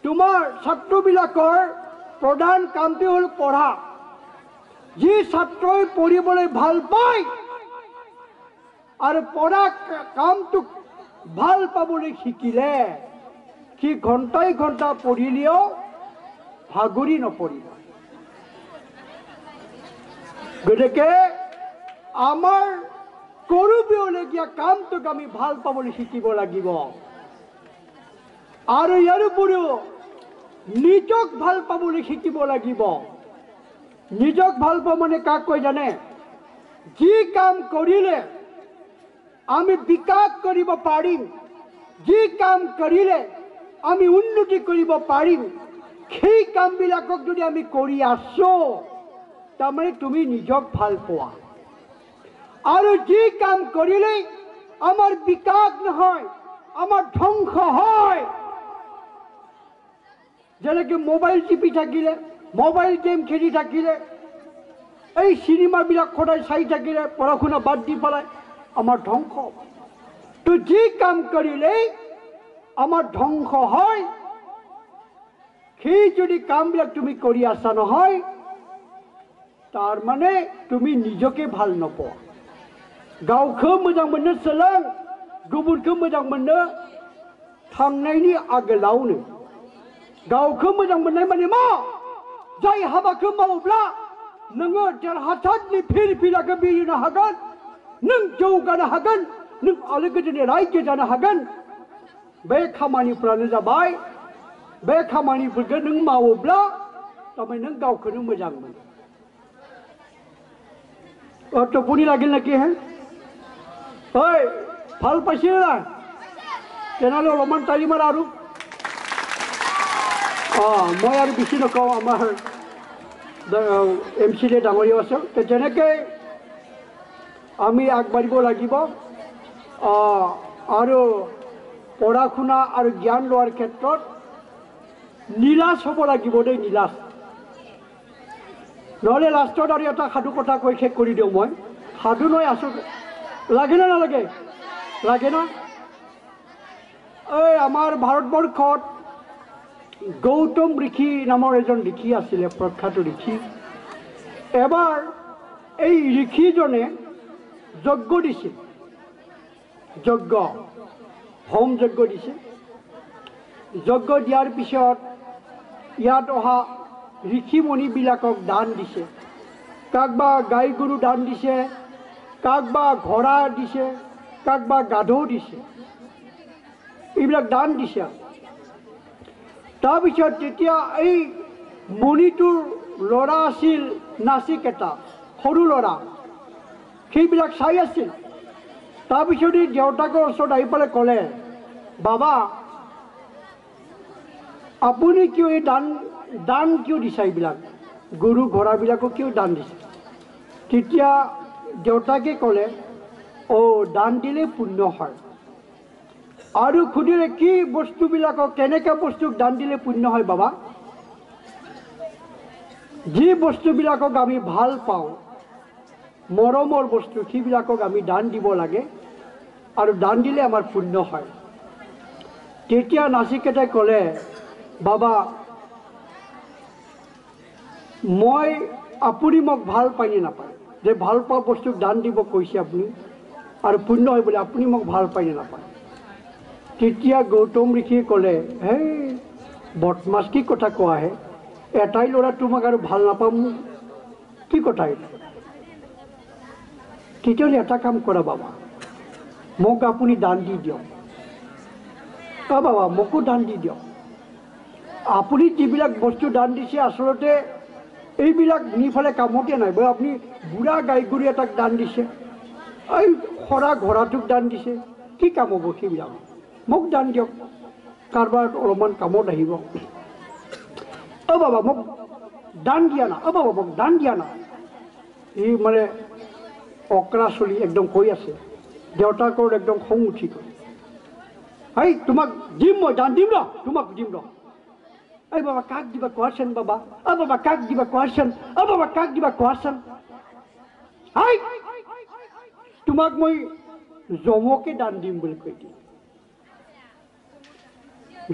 তোমাৰ ছাত্ৰবিলাকৰ প্ৰধান কামটো হ'ল পঢ়া, যি ছাত্ৰই পঢ়িবলৈ ভাল পায় আৰু পঢ়া কামটোক ভাল পাবলৈ শিকিলে সি ঘণ্টাই ঘণ্টা পঢ়িলেও ভাগৰি নপৰিব। গতিকে আমাৰ কৰিবলগীয়া কামটোক আমি ভাল পাবলৈ শিকিব লাগিব। আৰু ইয়াৰ উপৰিও নিজক ভাল পাবলৈ শিকিব লাগিব। নিজক ভাল পাব মানে কাক কয় জানে? যি কাম কৰিলে আমি বিকাশ কৰিব পাৰিম, যি কাম কৰিলে আমি উন্নতি কৰিব পাৰিম, সেই কামবিলাকক যদি আমি কৰি আছো, তাৰমানে তুমি নিজক ভাল পোৱা। আৰু যি কাম কৰিলে আমাৰ বিকাশ নহয়, আমাৰ ধ্বংস হয়, যেনেকৈ মোবাইল টিপি থাকিলে, মোবাইল গেম খেলি থাকিলে, এই চিনেমাবিলাক সদায় চাই থাকিলে, পঢ়া শুনা বাদ দি পেলাই আমাৰ ধ্বংস। তো যি কাম কৰিলে আমাৰ ধ্বংস হয়, সেই যদি কামবিলাক তুমি কৰি আছা নহয়, তাৰ মানে তুমি নিজকে ভাল নপোৱা। गावखौ मोजां मोननो सोलों, गुबुनखौ मोजां मोननो थांनायनि आगोलावनो गावखौ मोजां मोननाय माने मा? जाय हाबाखौ मावोब्ला नोङो देरहासारनि फिरफिलाखौ बिरनो हागोन, नों जौगानो हागोन, नों आलो गोजोनै रायजो जानो हागोन, बे खामानिफ्रानो जाबाय, बे खामानिफोरखौ नों मावोब्ला थारमाने नों गावखौनो मोजां मोनो। টোপনি লাগিল নেকি? হে ঐ ভাল পাইছিলে না? তেনেহ'লে অলপমান তালি মাৰা আৰু। মই আৰু বেছি নকওঁ, আমাৰ MCA ডাঙৰীয়া আছে। যেনেকৈ আমি আগবাঢ়িব লাগিব আৰু পঢ়া শুনা আৰু জ্ঞান লোৱাৰ ক্ষেত্ৰত নিলাজ হ'ব লাগিব দেই, নিলাজ। নহ'লে লাষ্টত আৰু এটা সাধু কথা কৈ শেষ কৰি দিওঁ মই। সাধু নহয় আছোঁ, লাগে না নালাগে? লাগে না? এই আমাৰ ভাৰতবৰ্ষত গৌতম ঋষি নামৰ এজন ঋষি আছিলে, প্ৰখ্যাত ঋষি। এবাৰ এই ঋষিজনে যজ্ঞ দিছিল, যজ্ঞ, হোম যজ্ঞ দিছিল। যজ্ঞ দিয়াৰ পিছত ইয়াত অহা ঋষিমণিবিলাকক দান দিছে। কাক বা গাই গৰু দান দিছে, কাক বা ঘোঁৰা দিছে, কাক বা গাধও দিছে, এইবিলাক দান দিছে। তাৰপিছত তেতিয়া এই মণিটোৰ ল'ৰা আছিল নাচিকেতা, সৰু ল'ৰা, সেইবিলাক চাই আছিল। তাৰপিছত এই দেউতাকৰ ওচৰত আহি পেলাই ক'লে, বাবা আপুনি কিয় এই দান কিয় দিছে? এইবিলাক গৰু ঘোঁৰাবিলাকক কিয় দান দিছে? তেতিয়া দেউতাকে ক'লে, দান দিলে পুণ্য হয়। আৰু সুধিলে, কি বস্তুবিলাকক, কেনেকুৱা বস্তুক দান দিলে পুণ্য হয় বাবা? যি বস্তুবিলাকক আমি ভাল পাওঁ, মৰমৰ বস্তু, সেইবিলাকক আমি দান দিব লাগে, আৰু দান দিলে আমাৰ পুণ্য হয়। তেতিয়া নাচিকেতাই ক'লে, বাবা মই আপুনি মোক ভাল পায়নে নাপায়? যে ভাল পোৱা বস্তুক দান দিব কৈছে আপুনি, আৰু পুণ্য হয় বোলে, আপুনি মোক ভাল পায়নে নাপায়? তেতিয়া গৌতম ঋষিয়ে ক'লে, হেই বদমাছ, কি কথা কোৱাহে? এটাই ল'ৰা, তোমাক আৰু ভাল নাপাম, কি কথা এইটো? তেতিয়াহ'লে এটা কাম কৰা বাবা, মোক আপুনি দান দি দিয়ক। বাবা মোকো দান দি দিয়ক। আপুনি যিবিলাক বস্তু দান দিছে আচলতে এইবিলাক নিফালে কামতে নাই। আপুনি বুঢ়া গাই গৰু এটাক দান দিছে, এই খৰা ঘোঁৰাটোক দান দিছে, কি কাম হ'ব সেইবিলাক? মোক দান দিয়ক, কাৰোবাৰ অলপমান কামত আহিব। অ' বাবা মোক দান দিয়া না, অ' বাবা মোক দান দিয়া না। ই মানে অকৰা চলি একদম কৈ আছে। দেউতাকৰ একদম খং উঠি গ'ল। এই তোমাক দিম, মই দান দিম ৰ, তোমাক দিম ৰ। এই বাবা কাক দিবা কোৱাচোন বাবা, অ' বাবা কাক দিবা কোৱাচোন, অ' বাবা কাক দিবা কোৱাচোন। হাই তোমাক মই যমকে দান দিম বুলি কৈ দিম।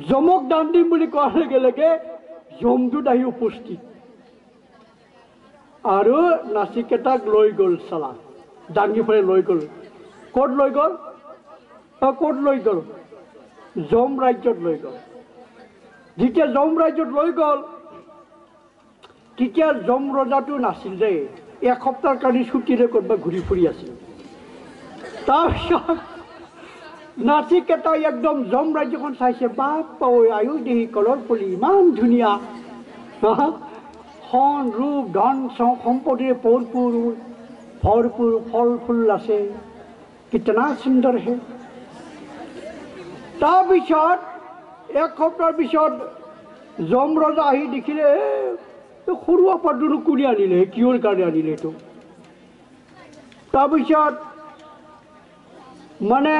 যমক দান দিম বুলি কোৱাৰ লগে লগে যমটোত আহি উপস্থিত আৰু নাচিকেইটাক লৈ গ'ল চালা, দাঙি পেলাই লৈ গ'ল। ক'ত লৈ গ'ল? ক'ত লৈ গ'ল? যম ৰাজ্যত লৈ গ'ল। যেতিয়া যম ৰাজ্যত লৈ গ'ল, তেতিয়া যম ৰজাটো নাছিল দেই, এসপ্তাহৰ কাৰণে ছুটিৰে ক'ৰবাত ঘূৰি ফুৰি আছিল। তাৰপিছত নাচিকেইটাই একদম যম ৰাজ্যখন চাইছে, বাপ আয়ু দেহি কলৰ পুলি ইমান ধুনীয়া, সন ৰূপ ধন সম্পত্তিৰে ভৰপূৰ ফল ফুল আছে, কিতনা সুন্দৰ হে। তাৰপিছত এসপ্তাহৰ পিছত যম ৰজা আহি দেখিলে সৰু আপাটোনো কোনে আনিলে, কিহৰ কাৰণে আনিলে এইটো। তাৰপিছত মানে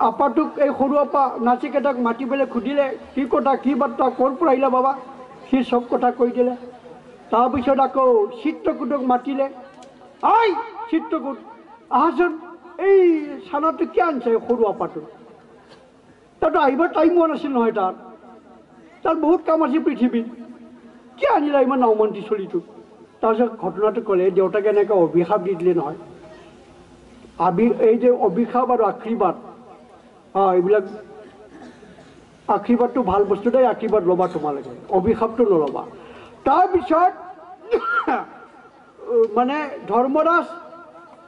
আপাটোক, এই সৰু আপা নাচিকেইটাক মাতি পেলাই সুধিলে, কি কথা, কি বাৰ্তা, ক'ৰ পৰা আহিলা বাবা? সি চব কথা কৈ দিলে। তাৰপিছত আকৌ চিত্ৰকূটক মাতিলে, ঐ চিত্ৰকূট আহাচোন, এই চানাটো কিয় আনিছে সৰু আপাটো? তাতো আহিবৰ টাইম হোৱা নাছিল নহয়, তাৰ বহুত কাম আছে পৃথিৱীত, কিয় আনিলা ইমান অমান্তি চলিটো? তাৰপিছত ঘটনাটো ক'লে, দেউতাকে এনেকৈ অভিশাপ দি দিলে নহয়। এই যে অভিশাপ আৰু আশীৰ্বাদ, এইবিলাক আশীৰ্বাদটো ভাল বস্তু দেই, আশীৰ্বাদ ল'বা তোমালোকে, অভিশাপটো নল'বা। তাৰপিছত মানে ধৰ্মৰাজ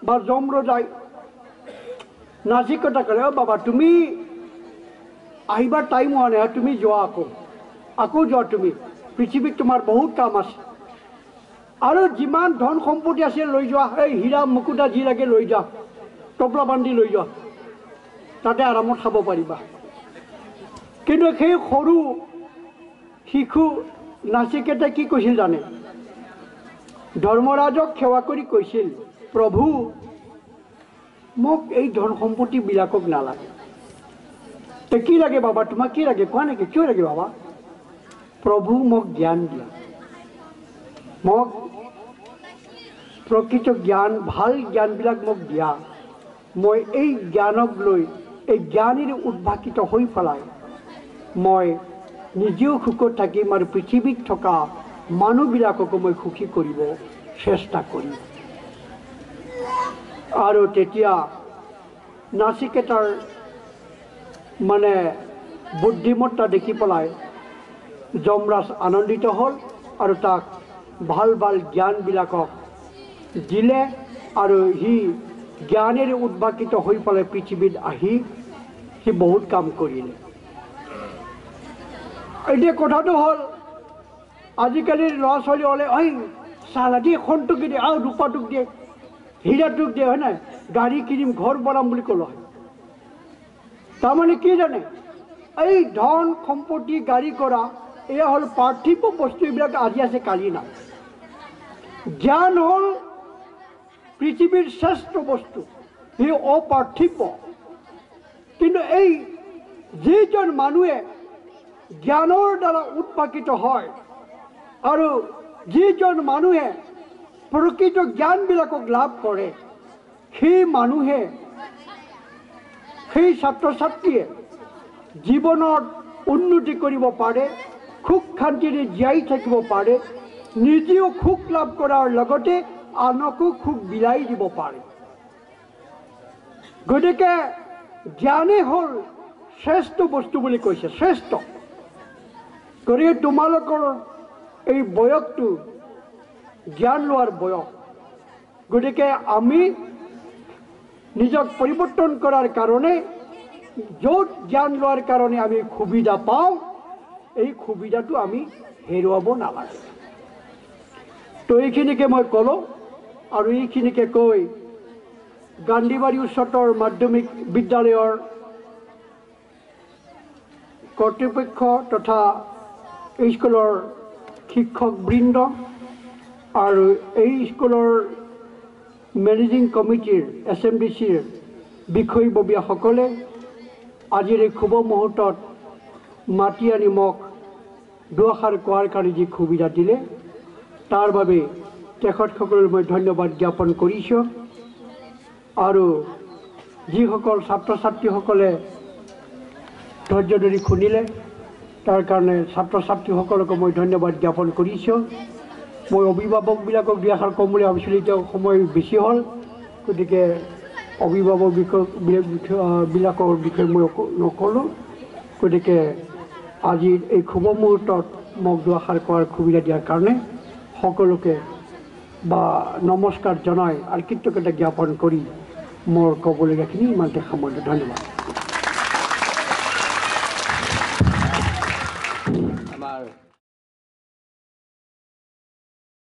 বা যম ৰজাই নাচিকেইটা ক'লে, অ' বাবা তুমি আহিবাৰ টাইম হোৱা নাই, তুমি যোৱা, আকৌ যোৱা, তুমি পৃথিৱীত তোমাৰ বহুত কাম আছে, আৰু যিমান ধন সম্পত্তি আছে লৈ যোৱা, এই হীৰা মুকুতা যি লাগে লৈ যোৱা, টপলা বান্ধি লৈ যোৱা, তাতে আৰামত খাব পাৰিবা। কিন্তু সেই সৰু শিশু নাচিকেইটাই কি কৈছিল জানে? ধৰ্মৰাজক সেৱা কৰি কৈছিল, প্ৰভু মোক এই ধন সম্পত্তিবিলাকক নালাগে। কি লাগে বাবা, তোমাক কি লাগে কোৱা নেকি, কিয় লাগে বাবা? প্ৰভু মোক জ্ঞান দিয়া, মোক প্ৰকৃত জ্ঞান, ভাল জ্ঞানবিলাক মোক দিয়া। মই এই জ্ঞানক লৈ, এই জ্ঞানেৰে উদ্ভাসিত হৈ পেলাই মই নিজেও সুখত থাকিম আৰু পৃথিৱীত থকা মানুহবিলাককো মই সুখী কৰিব চেষ্টা কৰিম। আৰু তেতিয়া নাচিকেটাৰ মানে বুদ্ধিমত্তা দেখি পেলাই যমৰাজ আনন্দিত হ'ল আৰু তাক ভাল ভাল জ্ঞানবিলাকক দিলে, আৰু সি জ্ঞানেৰে উদ্ভাসিত হৈ পেলাই পৃথিৱীত আহি সি বহুত কাম কৰিলে। এতিয়া কথাটো হ'ল, আজিকালিৰ ল'ৰা ছোৱালী হ'লে ঐ চালা দিয়ে, সোণটোক দিয়ে, আৰু ৰূপাটোক দিয়ে, হীৰাটোক দিয়ে, হয় নাই, গাড়ী কিনিম, ঘৰ বনাম বুলি ক'লো হয়। তাৰমানে কি জানে, এই ধন সম্পত্তি গাড়ী কৰা এয়া হ'ল পাৰ্থিৱ বস্তু, এইবিলাক আজি আছে কালি নাই। জ্ঞান হ'ল পৃথিৱীৰ শ্ৰেষ্ঠ বস্তু, ই অপাৰ্থিৱ। কিন্তু এই যিজন মানুহে জ্ঞানৰ দ্বাৰা উদ্ভাসিত হয়, আৰু যিজন মানুহে প্ৰকৃত জ্ঞানবিলাকক লাভ কৰে, সেই মানুহে, সেই ছাত্ৰ ছাত্ৰীয়ে জীৱনত উন্নতি কৰিব পাৰে, সুখ শান্তিৰে জীয়াই থাকিব পাৰে, নিজেও সুখ লাভ কৰাৰ লগতে আনকো সুখ বিলাই দিব পাৰে। গতিকে জ্ঞানেই হ'ল শ্ৰেষ্ঠ বস্তু বুলি কৈছে, শ্ৰেষ্ঠ। গতিকে তোমালোকৰ এই বয়সটো জ্ঞান লোৱাৰ বয়স। গতিকে আমি নিজক পৰিৱৰ্তন কৰাৰ কাৰণে, য'ত জ্ঞান লোৱাৰ কাৰণে আমি সুবিধা পাওঁ, এই সুবিধাটো আমি হেৰুৱাব নালাগে। তো এইখিনিকে মই ক'লোঁ, আৰু এইখিনিকে কৈ গান্ধীবাৰী উচ্চতৰ মাধ্যমিক বিদ্যালয়ৰ কৰ্তৃপক্ষ তথা স্কুলৰ শিক্ষকবৃন্দ আৰু এই স্কুলৰ মেনেজিং কমিটিৰ SMDCৰ বিষয়ববীয়াসকলে আজিৰ এই শুভ মুহূৰ্তত মাতি আনি মোক দুআষাৰ কোৱাৰ কাৰণে যি সুবিধা দিলে তাৰ বাবে তেখেতসকললৈ মই ধন্যবাদ জ্ঞাপন কৰিছোঁ আৰু যিসকল ছাত্ৰ ছাত্ৰীসকলে ধৈৰ্য ধৰি শুনিলে তাৰ কাৰণে ছাত্ৰ ছাত্ৰীসকলকো মই ধন্যবাদ জ্ঞাপন কৰিছোঁ মই অভিভাৱকবিলাকক দুআষাৰ ক'ম বুলি ভাবিছিলোঁ এতিয়া সময় বেছি হ'ল গতিকে অভিভাৱকবিলাকৰ বিষয়ে মই নক'লোঁ গতিকে আজিৰ এই শুভ মুহূৰ্তত মোক দুআষাৰ কোৱাৰ সুবিধা দিয়াৰ কাৰণে সকলোকে বা নমস্কাৰ জনাই আৰু কৃতজ্ঞতা জ্ঞাপন কৰি মোৰ ক'বলগীয়াখিনি ইমানতে সামৰিলোঁ ধন্যবাদ